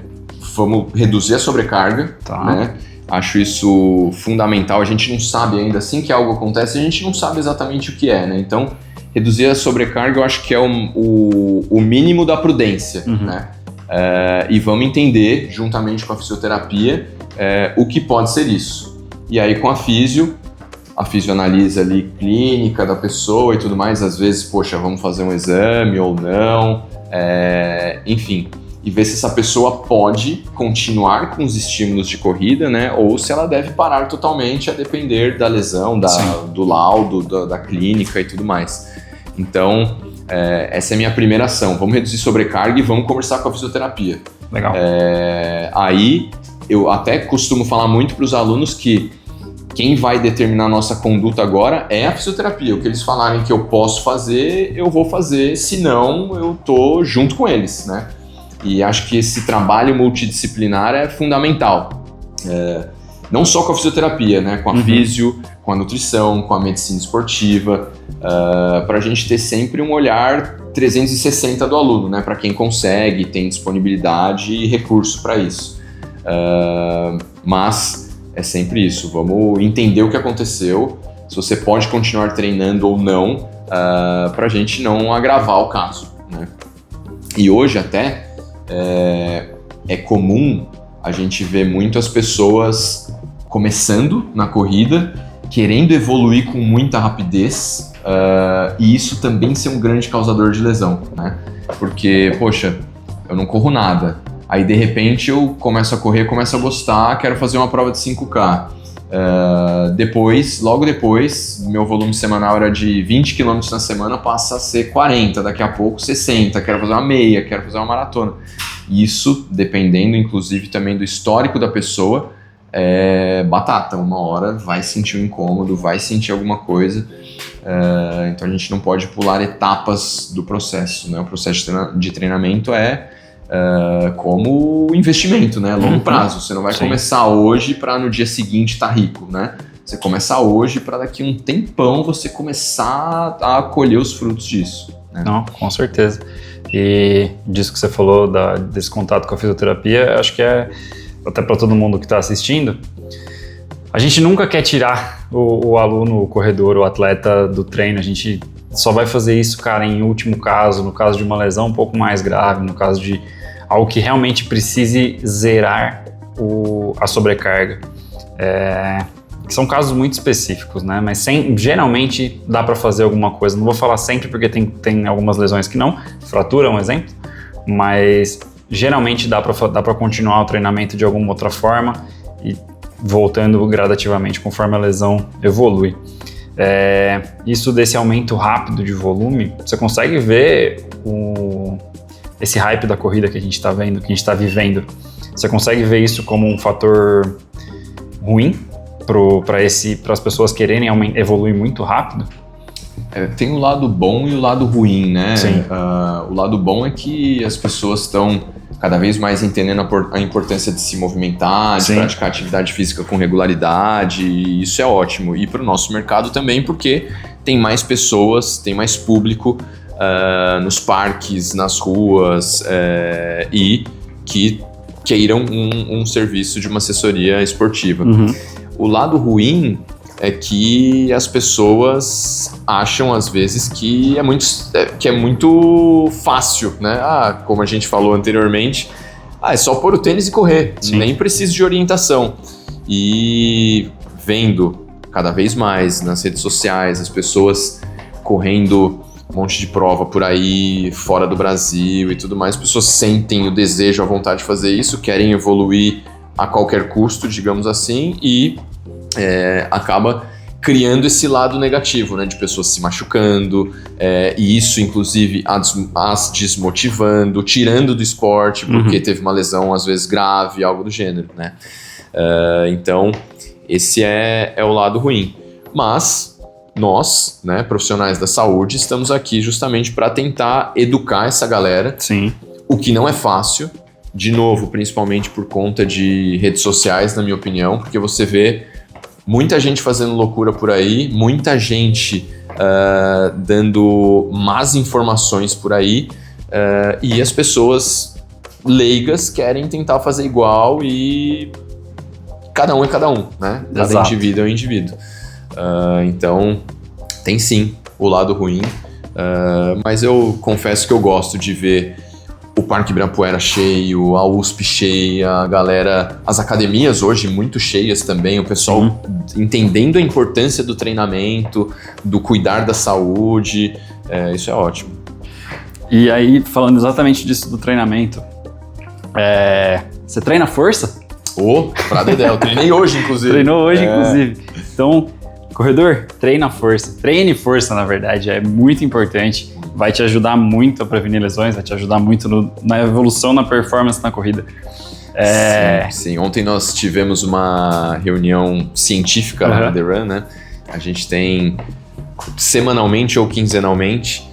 Speaker 2: vamos reduzir a sobrecarga, né? Acho isso fundamental. A gente não sabe ainda, assim que algo acontece, a gente não sabe exatamente o que é, né? Então, reduzir a sobrecarga eu acho que é o mínimo da prudência, né? E vamos entender, juntamente com a fisioterapia, o que pode ser isso. E aí com a físio analisa ali clínica da pessoa e tudo mais, às vezes, vamos fazer um exame ou não, enfim, e ver se essa pessoa pode continuar com os estímulos de corrida, né? Ou se ela deve parar totalmente, a depender da lesão, do laudo, da clínica e tudo mais. Então, essa é a minha primeira ação. Vamos reduzir sobrecarga e vamos conversar com a fisioterapia.
Speaker 1: Legal.
Speaker 2: Aí, eu até costumo falar muito para os alunos que quem vai determinar a nossa conduta agora é a fisioterapia. O que eles falarem que eu posso fazer, eu vou fazer. Se não, eu tô junto com eles, né? E acho que esse trabalho multidisciplinar é fundamental. Não só com a fisioterapia, né? Com a físio, com a nutrição, com a medicina esportiva, para a gente ter sempre um olhar 360 do aluno, né? Para quem consegue, tem disponibilidade e recurso para isso. Mas é sempre isso, vamos entender o que aconteceu, se você pode continuar treinando ou não, para a gente não agravar o caso, né? E hoje até é comum a gente ver muitas pessoas começando na corrida, querendo evoluir com muita rapidez, e isso também ser um grande causador de lesão, né? Porque, poxa, eu não corro nada, aí de repente eu começo a correr, começo a gostar, quero fazer uma prova de 5K. Logo depois, meu volume semanal era de 20 km na semana, passa a ser 40, daqui a pouco 60, quero fazer uma meia, quero fazer uma maratona. Isso, dependendo inclusive também do histórico da pessoa, batata, uma hora vai sentir um incômodo, vai sentir alguma coisa, então a gente não pode pular etapas do processo, né? O processo de treinamento como investimento, né? Longo prazo. Você não vai começar hoje para no dia seguinte estar rico, né? Você começar hoje para daqui a um tempão você começar a colher os frutos disso, né?
Speaker 1: Não, com certeza. E disso que você falou desse contato com a fisioterapia, acho que até para todo mundo que está assistindo, a gente nunca quer tirar o aluno, o corredor, o atleta do treino. A gente só vai fazer isso, cara, em último caso, no caso de uma lesão um pouco mais grave, no caso de algo que realmente precise zerar a sobrecarga. São casos muito específicos, né? Mas geralmente dá para fazer alguma coisa. Não vou falar sempre porque tem algumas lesões que não. Fratura é um exemplo. Mas geralmente dá para continuar o treinamento de alguma outra forma e voltando gradativamente conforme a lesão evolui. Isso desse aumento rápido de volume, você consegue ver esse hype da corrida que a gente está vendo, que a gente está vivendo. Você consegue ver isso como um fator ruim para as pessoas quererem evoluir muito rápido?
Speaker 2: Tem o lado bom e o lado ruim, né?
Speaker 1: Sim.
Speaker 2: O lado bom é que as pessoas estão cada vez mais entendendo a importância de se movimentar, de praticar atividade física com regularidade, e isso é ótimo. E para o nosso mercado também, porque tem mais pessoas, tem mais público nos parques, nas ruas, e que queiram um serviço de uma assessoria esportiva.
Speaker 1: Uhum.
Speaker 2: O lado ruim é que as pessoas acham às vezes que é muito fácil, né? Como a gente falou anteriormente, é só pôr o tênis e correr, nem preciso de orientação. E vendo cada vez mais nas redes sociais as pessoas correndo um monte de prova por aí, fora do Brasil e tudo mais, as pessoas sentem o desejo, a vontade de fazer isso, querem evoluir a qualquer custo, digamos assim, e acaba criando esse lado negativo, né, de pessoas se machucando, e isso inclusive as desmotivando, tirando do esporte porque teve uma lesão às vezes grave, algo do gênero, né? Então esse é o lado ruim, mas nós, né, profissionais da saúde, estamos aqui justamente para tentar educar essa galera.
Speaker 1: Sim.
Speaker 2: O que não é fácil, de novo, principalmente por conta de redes sociais, na minha opinião, porque você vê muita gente fazendo loucura por aí, muita gente dando más informações por aí, e as pessoas leigas querem tentar fazer igual, e cada um é cada um, né? Cada
Speaker 1: Exato.
Speaker 2: indivíduo é um indivíduo. Então, tem sim o lado ruim, mas eu confesso que eu gosto de ver o Parque Ibirapuera cheio, a USP cheia, a galera, as academias hoje muito cheias também, o pessoal entendendo a importância do treinamento, do cuidar da saúde, isso é ótimo.
Speaker 1: E aí, falando exatamente disso do treinamento, você treina força?
Speaker 2: Pra dedé, eu treinei hoje, inclusive.
Speaker 1: Treinou hoje, inclusive. Então, corredor, treina força. Treine força, na verdade, é muito importante. Vai te ajudar muito a prevenir lesões, vai te ajudar muito na evolução, na performance na corrida.
Speaker 2: Sim. Ontem nós tivemos uma reunião científica lá na The Run, né? A gente tem semanalmente ou quinzenalmente,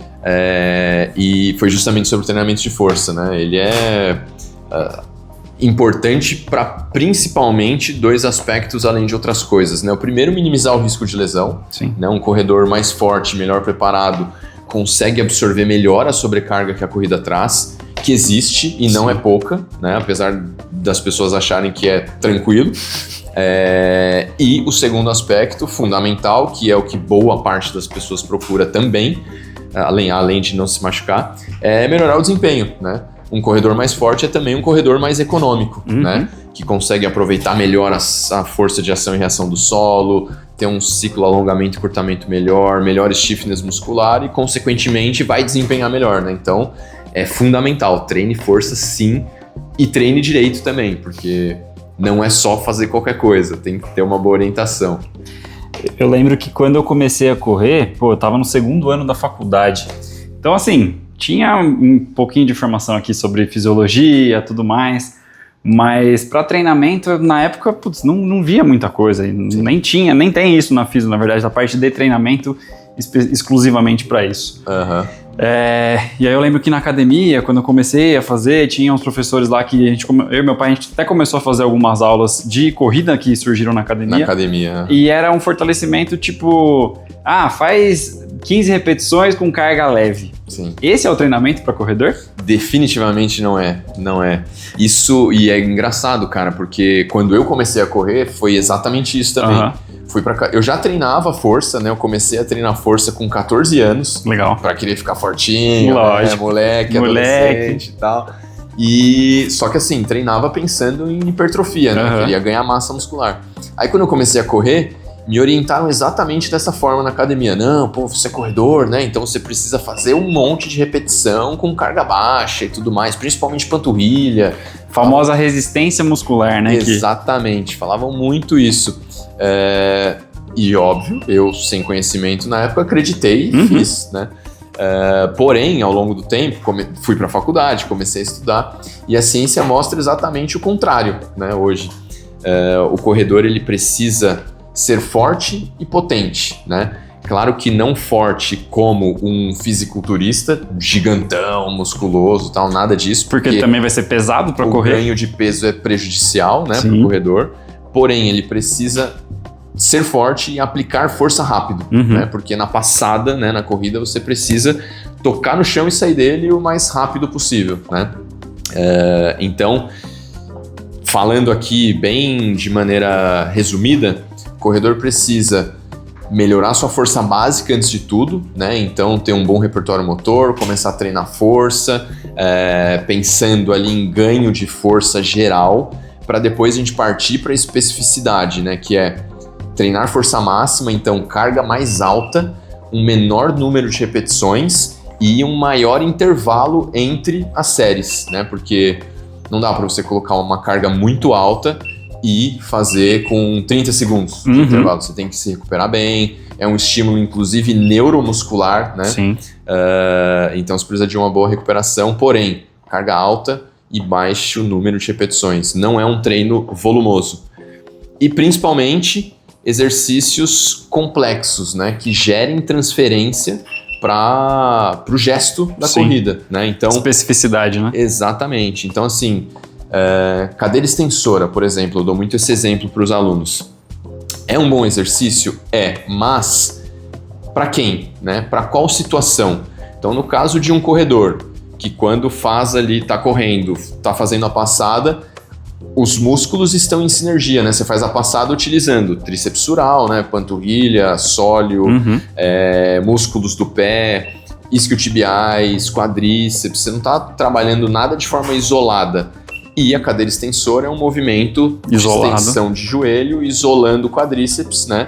Speaker 2: e foi justamente sobre o treinamento de força, né? Ele é importante para principalmente dois aspectos além de outras coisas, né? O primeiro, minimizar o risco de lesão.
Speaker 1: Sim.
Speaker 2: Né? Um corredor mais forte, melhor preparado, consegue absorver melhor a sobrecarga que a corrida traz, que existe e não é pouca, né? Apesar das pessoas acharem que é tranquilo. E o segundo aspecto fundamental, que é o que boa parte das pessoas procura também, além de não se machucar, é melhorar o desempenho, né? Um corredor mais forte é também um corredor mais econômico, né? Que consegue aproveitar melhor a força de ação e reação do solo, ter um ciclo alongamento e encurtamento melhor stiffness muscular e, consequentemente, vai desempenhar melhor, né? Então, é fundamental. Treine força, sim, e treine direito também, porque não é só fazer qualquer coisa, tem que ter uma boa orientação.
Speaker 1: Eu lembro que quando eu comecei a correr, eu tava no segundo ano da faculdade. Então, assim, tinha um pouquinho de informação aqui sobre fisiologia, tudo mais, mas para treinamento, na época, não via muita coisa, nem tem isso na Fisio, na verdade, a parte de treinamento exclusivamente para isso. E aí eu lembro que na academia, quando eu comecei a fazer, tinha uns professores lá que eu e meu pai, a gente até começou a fazer algumas aulas de corrida que surgiram na academia. E era um fortalecimento tipo, faz 15 repetições com carga leve.
Speaker 2: Sim.
Speaker 1: Esse é o treinamento para corredor?
Speaker 2: Definitivamente não é. Isso, e é engraçado, cara, porque quando eu comecei a correr, foi exatamente isso também. Eu já treinava força, né? Eu comecei a treinar força com 14 anos.
Speaker 1: Legal.
Speaker 2: Pra querer ficar fortinho,
Speaker 1: lógico.
Speaker 2: Né? Moleque, adolescente e tal. Só que assim, treinava pensando em hipertrofia, né? Eu queria ganhar massa muscular. Aí quando eu comecei a correr, me orientaram exatamente dessa forma na academia. Não, você é corredor, né? Então você precisa fazer um monte de repetição com carga baixa e tudo mais, principalmente panturrilha.
Speaker 1: Famosa resistência muscular, né?
Speaker 2: Exatamente, falavam muito isso. E óbvio, eu sem conhecimento na época acreditei e fiz, né? Porém, ao longo do tempo, fui para a faculdade, comecei a estudar e a ciência mostra exatamente o contrário, né? Hoje, o corredor ele precisa ser forte e potente, né? Claro que não forte como um fisiculturista gigantão, musculoso, tal, nada disso.
Speaker 1: Porque ele também vai ser pesado para correr.
Speaker 2: O ganho de peso é prejudicial, né, para o corredor. Porém, ele precisa ser forte e aplicar força rápido, né? Porque na passada, né, na corrida, você precisa tocar no chão e sair dele o mais rápido possível, né? Então, falando aqui bem de maneira resumida, o corredor precisa melhorar sua força básica antes de tudo, né? Então, ter um bom repertório motor, começar a treinar força, pensando ali em ganho de força geral, para depois a gente partir para a especificidade, né? Que é treinar força máxima, então carga mais alta, um menor número de repetições e um maior intervalo entre as séries, né? Porque não dá para você colocar uma carga muito alta e fazer com 30 segundos de intervalo. Você tem que se recuperar bem, é um estímulo inclusive neuromuscular, né?
Speaker 1: Sim.
Speaker 2: Então você precisa de uma boa recuperação, porém, carga alta e baixo número de repetições. Não é um treino volumoso. E principalmente exercícios complexos, né? Que gerem transferência para o gesto da corrida, né? Então,
Speaker 1: especificidade, né?
Speaker 2: Exatamente. Então, assim, cadeira extensora, por exemplo, eu dou muito esse exemplo para os alunos. É um bom exercício? Mas para quem, né? Para qual situação? Então, no caso de um corredor, que quando faz ali, tá correndo, tá fazendo a passada, os músculos estão em sinergia, né? Você faz a passada utilizando tríceps sural, né? Panturrilha, sóleo, músculos do pé, isquiotibiais, quadríceps. Você não está trabalhando nada de forma isolada. E a cadeira extensora é um movimento de extensão de joelho, isolando o quadríceps, né?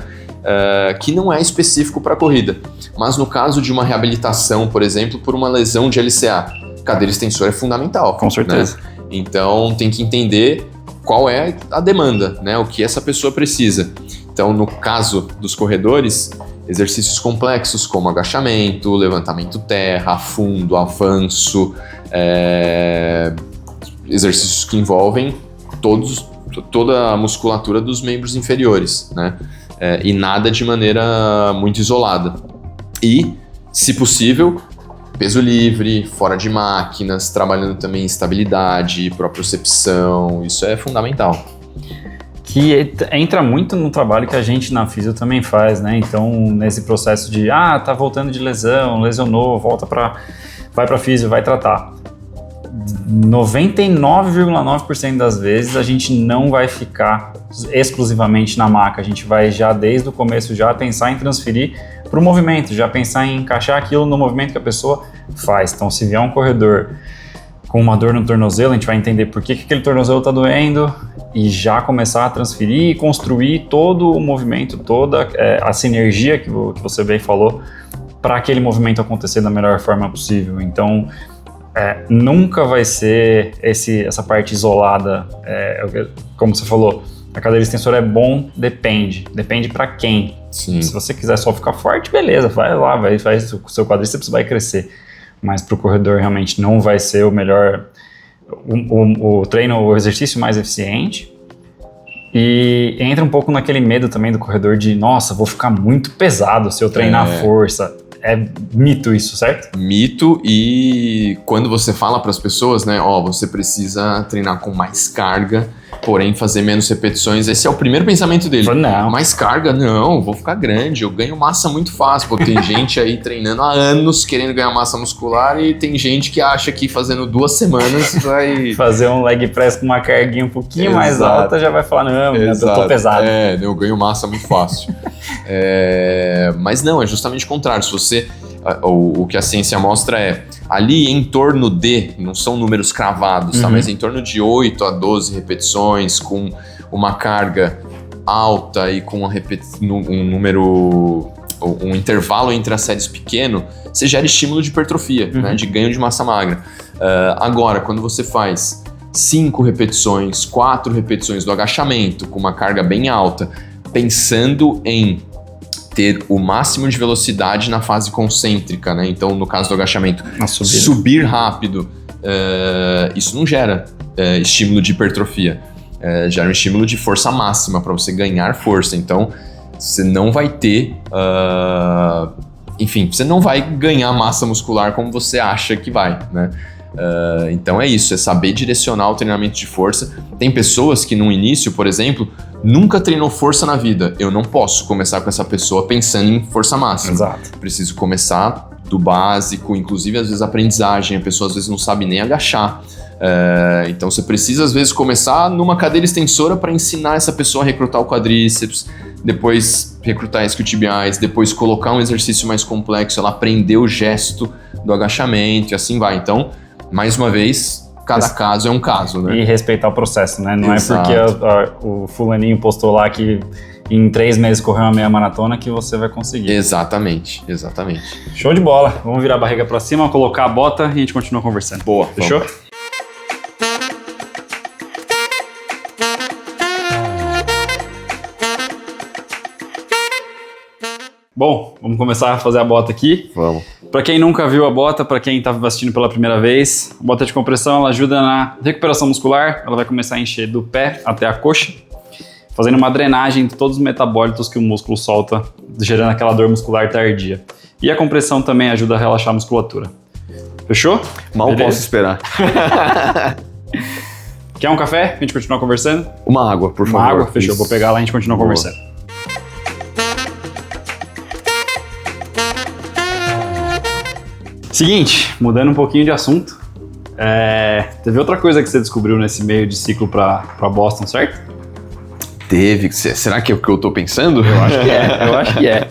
Speaker 2: Que não é específico para a corrida. Mas no caso de uma reabilitação, por exemplo, por uma lesão de LCA, cadeira extensora é fundamental.
Speaker 1: Com certeza.
Speaker 2: Né? Então tem que entender qual é a demanda, né? O que essa pessoa precisa. Então, no caso dos corredores, exercícios complexos como agachamento, levantamento terra, fundo, avanço, exercícios que envolvem toda a musculatura dos membros inferiores, né? E nada de maneira muito isolada. E, se possível, peso livre, fora de máquinas, trabalhando também em estabilidade, propriocepção, isso é fundamental.
Speaker 1: Que entra muito no trabalho que a gente na Fisio também faz, né? Então, nesse processo de, tá voltando de lesão, lesionou, vai pra Fisio, vai tratar. 99,9% das vezes a gente não vai ficar exclusivamente na maca, a gente vai já desde o começo já pensar em transferir para o movimento, já pensar em encaixar aquilo no movimento que a pessoa faz. Então, se vier um corredor com uma dor no tornozelo, a gente vai entender por que aquele tornozelo está doendo e já começar a transferir e construir todo o movimento, toda a sinergia que você bem falou, para aquele movimento acontecer da melhor forma possível. Então, nunca vai ser essa parte isolada, como você falou, a cadeira extensora é bom, depende para quem.
Speaker 2: Sim. Se
Speaker 1: você quiser só ficar forte, beleza, vai lá, faz o seu quadríceps vai crescer. Mas para o corredor realmente não vai ser o melhor, o treino, o exercício mais eficiente. E entra um pouco naquele medo também do corredor de, nossa, vou ficar muito pesado se eu treinar força. É mito isso, certo?
Speaker 2: Mito, e quando você fala para as pessoas, né, você precisa treinar com mais carga, porém fazer menos repetições, esse é o primeiro pensamento dele.
Speaker 1: Não.
Speaker 2: Mais carga? Não, vou ficar grande, eu ganho massa muito fácil. Pô, tem gente aí treinando há anos querendo ganhar massa muscular e tem gente que acha que fazendo 2 semanas vai...
Speaker 1: fazer um leg press com uma carguinha um pouquinho mais alta já vai falar, não, eu tô pesado.
Speaker 2: Eu ganho massa muito fácil. Mas não, é justamente o contrário. Se você o que a ciência mostra ali em torno de, não são números cravados, tá? Mas em torno de 8 a 12 repetições com uma carga alta e com um intervalo entre as séries pequeno, você gera estímulo de hipertrofia, né? De ganho de massa magra. Agora, quando você faz 5 repetições, 4 repetições do agachamento com uma carga bem alta, pensando em ter o máximo de velocidade na fase concêntrica, né? Então, no caso do agachamento, subir rápido, isso não gera estímulo de hipertrofia, gera um estímulo de força máxima para você ganhar força. Então, você não vai ter, você não vai ganhar massa muscular como você acha que vai, né? Então é isso, é saber direcionar o treinamento de força. Tem pessoas que no início, por exemplo, nunca treinou força na vida. Eu não posso começar com essa pessoa pensando em força máxima.
Speaker 1: Exato.
Speaker 2: Preciso começar do básico, inclusive às vezes aprendizagem, a pessoa às vezes não sabe nem agachar. Então você precisa às vezes começar numa cadeira extensora para ensinar essa pessoa a recrutar o quadríceps, depois recrutar isquiotibiais, depois colocar um exercício mais complexo, ela aprender o gesto do agachamento e assim vai. Então, mais uma vez, cada caso é um caso, né?
Speaker 1: E respeitar o processo, né? Não
Speaker 2: Exato.
Speaker 1: É porque o fulaninho postou lá que em 3 meses correu uma meia maratona que você vai conseguir.
Speaker 2: Exatamente.
Speaker 1: Show de bola. Vamos virar a barriga pra cima, colocar a bota e a gente continua conversando.
Speaker 2: Boa.
Speaker 1: Fechou?
Speaker 2: Vamos.
Speaker 1: Bom, vamos começar a fazer a bota aqui.
Speaker 2: Vamos.
Speaker 1: Para quem nunca viu a bota, para quem está assistindo pela primeira vez, a bota de compressão ela ajuda na recuperação muscular, ela vai começar a encher do pé até a coxa, fazendo uma drenagem de todos os metabólitos que o músculo solta, gerando aquela dor muscular tardia. E a compressão também ajuda a relaxar a musculatura. Fechou?
Speaker 2: Mal
Speaker 1: Beleza?
Speaker 2: posso esperar.
Speaker 1: Quer um café? A gente continua conversando?
Speaker 2: Uma água, por favor.
Speaker 1: Uma água? Fechou,
Speaker 2: Isso.
Speaker 1: vou pegar lá e a gente continua conversando. Seguinte, mudando um pouquinho de assunto, teve outra coisa que você descobriu nesse meio de ciclo para Boston, certo?
Speaker 2: Teve. Será que é o que eu tô pensando?
Speaker 1: Eu acho que é.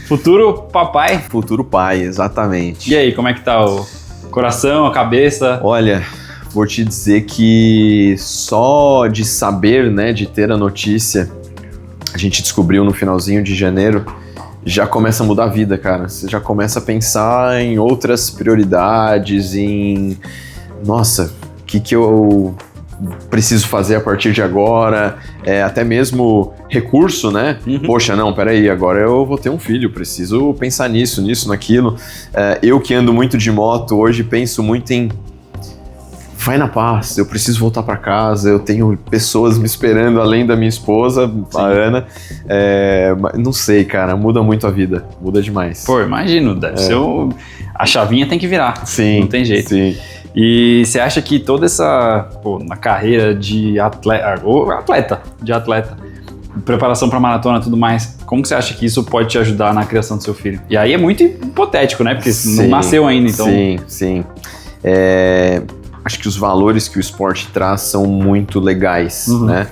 Speaker 1: Futuro papai.
Speaker 2: Futuro pai, exatamente.
Speaker 1: E aí, como é que tá o coração, a cabeça?
Speaker 2: Olha, vou te dizer que só de saber, né, de ter a notícia, a gente descobriu no finalzinho de janeiro, já começa a mudar a vida, cara. Você já começa a pensar em outras prioridades, nossa, o que eu preciso fazer a partir de agora, até mesmo recurso, né? Poxa, não, peraí, agora eu vou ter um filho, preciso pensar nisso, naquilo. Eu que ando muito de moto, hoje penso muito em vai na paz, eu preciso voltar para casa, eu tenho pessoas me esperando além da minha esposa, a Ana. Não sei, cara, muda muito a vida, muda demais.
Speaker 1: Pô, imagino, deve ser a chavinha tem que virar,
Speaker 2: sim,
Speaker 1: não tem jeito.
Speaker 2: Sim.
Speaker 1: E você acha que toda essa, na carreira de atleta, preparação para maratona e tudo mais, como que você acha que isso pode te ajudar na criação do seu filho? E aí é muito hipotético, né? Porque não nasceu ainda, então...
Speaker 2: Sim. acho que os valores que o esporte traz são muito legais, né?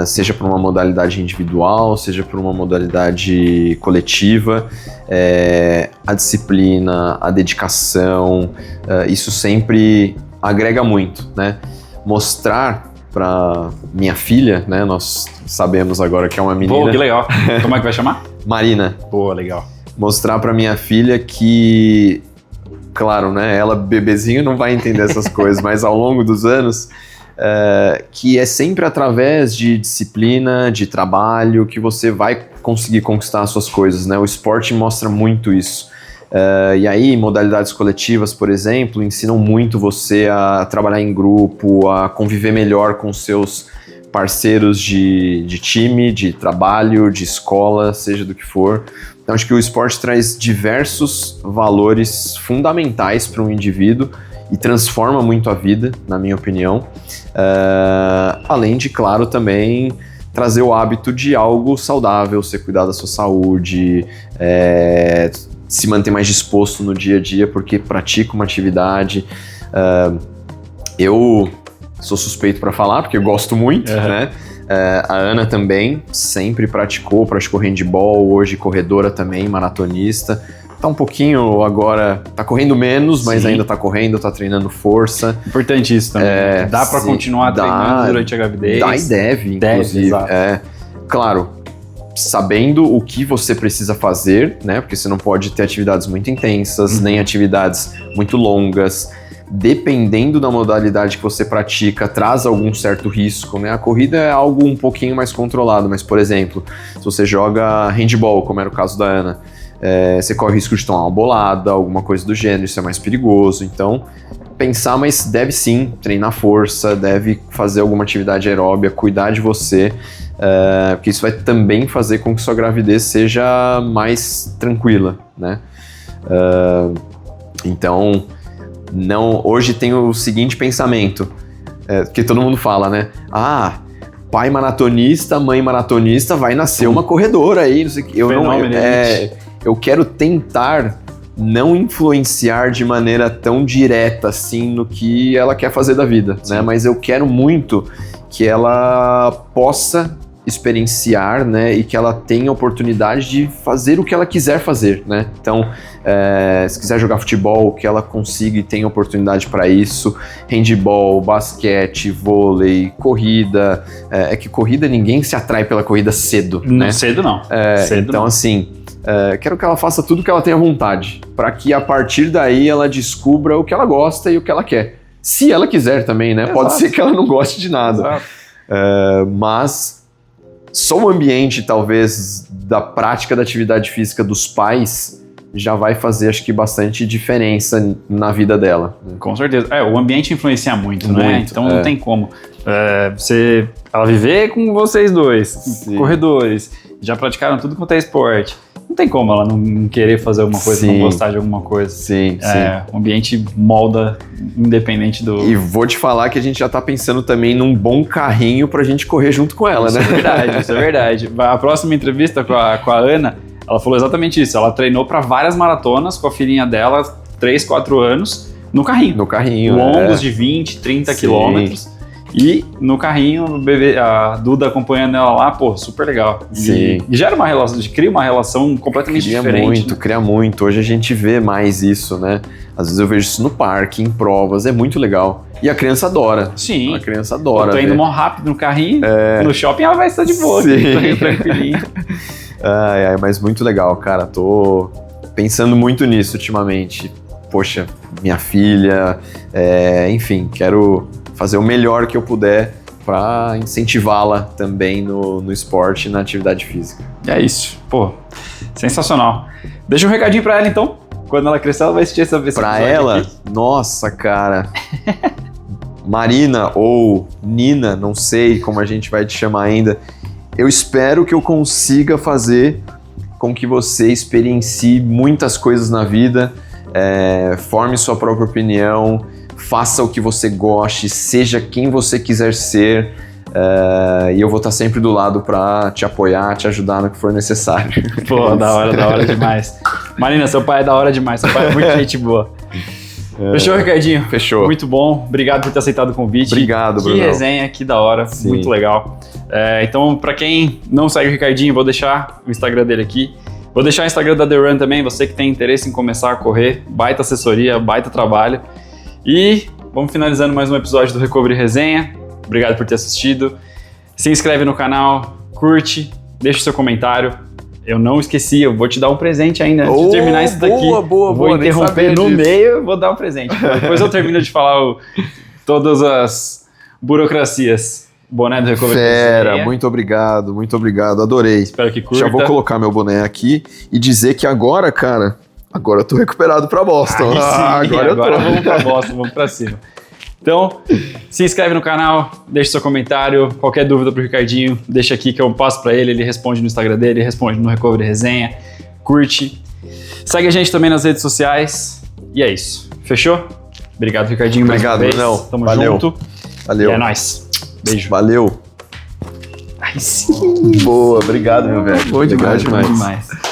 Speaker 2: Seja por uma modalidade individual, seja por uma modalidade coletiva, a disciplina, a dedicação, isso sempre agrega muito, né? Mostrar para minha filha, né? Nós sabemos agora que é uma menina.
Speaker 1: Pô, que legal. Como é que vai chamar?
Speaker 2: Marina.
Speaker 1: Pô, legal.
Speaker 2: Mostrar para minha filha que, claro, né? Ela bebezinho não vai entender essas coisas, mas ao longo dos anos, que é sempre através de disciplina, de trabalho, que você vai conseguir conquistar as suas coisas, né? O esporte mostra muito isso. E aí, modalidades coletivas, por exemplo, ensinam muito você a trabalhar em grupo, a conviver melhor com seus parceiros de time, de trabalho, de escola, seja do que for. Então, acho que o esporte traz diversos valores fundamentais para um indivíduo e transforma muito a vida, na minha opinião. Além de, claro, também trazer o hábito de algo saudável, você cuidar da sua saúde, se manter mais disposto no dia a dia porque pratica uma atividade. Eu sou suspeito para falar porque eu gosto muito, né? A Ana também sempre praticou handebol, hoje corredora também, maratonista. Tá um pouquinho agora, tá correndo menos, mas ainda tá correndo, tá treinando força.
Speaker 1: Importante isso também. Dá para continuar treinando durante a gravidez?
Speaker 2: Dá e deve, inclusive. Claro, sabendo o que você precisa fazer, né? Porque você não pode ter atividades muito intensas, nem atividades muito longas. Dependendo da modalidade que você pratica, traz algum certo risco, né? A corrida é algo um pouquinho mais controlado, mas, por exemplo, se você joga handball, como era o caso da Ana, você corre o risco de tomar uma bolada, alguma coisa do gênero, isso é mais perigoso. Então, pensar, mas deve sim treinar força, deve fazer alguma atividade aeróbica, cuidar de você, porque isso vai também fazer com que sua gravidez seja mais tranquila, né? Então, hoje tem o seguinte pensamento, que todo mundo fala, né? Pai maratonista, mãe maratonista, vai nascer uma corredora aí, não sei o que. Eu quero tentar não influenciar de maneira tão direta assim no que ela quer fazer da vida, né? Mas eu quero muito que ela possa experienciar, né, e que ela tenha oportunidade de fazer o que ela quiser fazer, né? Então, se quiser jogar futebol, que ela consiga e tenha oportunidade para isso, handebol, basquete, vôlei, corrida. É que corrida ninguém se atrai pela corrida cedo, né?
Speaker 1: Cedo não.
Speaker 2: Então, assim, quero que ela faça tudo que ela tenha vontade, para que a partir daí ela descubra o que ela gosta e o que ela quer. Se ela quiser também, né? Pode ser que ela não goste de nada. Mas só o ambiente, talvez, da prática da atividade física dos pais já vai fazer, acho que, bastante diferença na vida dela.
Speaker 1: Com certeza. O ambiente influencia muito, né? Então não tem como. Ela viver com vocês dois, corredores, já praticaram tudo quanto é esporte. Não tem como ela não querer fazer alguma coisa, não gostar de alguma coisa.
Speaker 2: Sim.
Speaker 1: O ambiente molda independente do...
Speaker 2: E vou te falar que a gente já tá pensando também num bom carrinho pra gente correr junto com ela, né?
Speaker 1: Isso é verdade. A próxima entrevista com a Ana, ela falou exatamente isso. Ela treinou pra várias maratonas com a filhinha dela, 3, 4 anos, no carrinho. Longos de 20, 30 quilômetros. E no carrinho, a Duda acompanhando ela lá, super legal. E gera uma relação, cria uma relação completamente diferente.
Speaker 2: Cria muito. Hoje a gente vê mais isso, né? Às vezes eu vejo isso no parque, em provas, é muito legal. E a criança adora.
Speaker 1: Sim.
Speaker 2: A criança adora.
Speaker 1: Eu tô indo mó rápido no carrinho, no shopping ela vai estar de boa, tranquilinho.
Speaker 2: Mas muito legal, cara. Tô pensando muito nisso ultimamente. Poxa, minha filha, enfim, quero fazer o melhor que eu puder para incentivá-la também no esporte e na atividade física.
Speaker 1: É isso. Sensacional. Deixa um recadinho para ela, então. Quando ela crescer, ela vai assistir essa vez.
Speaker 2: Para ela? Aqui. Nossa, cara. Marina ou Nina, não sei como a gente vai te chamar ainda. Eu espero que eu consiga fazer com que você experiencie muitas coisas na vida, forme sua própria opinião, faça o que você goste, seja quem você quiser ser, e eu vou estar sempre do lado para te apoiar, te ajudar no que for necessário.
Speaker 1: Da hora demais. Marina, seu pai é da hora demais, seu pai é muito gente boa. Fechou, Ricardinho?
Speaker 2: Fechou.
Speaker 1: Muito bom. Obrigado por ter aceitado o convite.
Speaker 2: Obrigado, Bruno.
Speaker 1: Que resenha, que da hora.
Speaker 2: Sim.
Speaker 1: Muito legal. Então, pra quem não segue o Ricardinho, vou deixar o Instagram dele aqui. Vou deixar o Instagram da The Run também. Você que tem interesse em começar a correr. Baita assessoria, baita trabalho. E vamos finalizando mais um episódio do Recovery Resenha. Obrigado por ter assistido. Se inscreve no canal, curte, deixa o seu comentário. Eu não esqueci, eu vou te dar um presente ainda antes de terminar isso daqui. Vou interromper no meio, vou dar um presente. Depois eu termino de falar todas as burocracias. Boné do Recovery
Speaker 2: Fera,
Speaker 1: Resenha.
Speaker 2: muito obrigado, adorei.
Speaker 1: Espero que curta.
Speaker 2: Já vou colocar meu boné aqui e dizer que agora, cara, agora eu tô recuperado pra Boston.
Speaker 1: Agora vamos pra Boston, vamos pra cima. Então, se inscreve no canal, deixa seu comentário, qualquer dúvida pro Ricardinho, deixa aqui que eu passo pra ele responde no Instagram dele, responde no Recovery Resenha, curte. Segue a gente também nas redes sociais e é isso. Fechou? Obrigado, Ricardinho, mais uma vez.
Speaker 2: Não.
Speaker 1: Tamo
Speaker 2: Valeu.
Speaker 1: junto.
Speaker 2: Valeu.
Speaker 1: E é nóis. Beijo.
Speaker 2: Valeu.
Speaker 1: Ai, sim.
Speaker 2: Boa, obrigado, meu velho.
Speaker 1: Bom demais.
Speaker 2: Legal demais.
Speaker 1: Bom demais.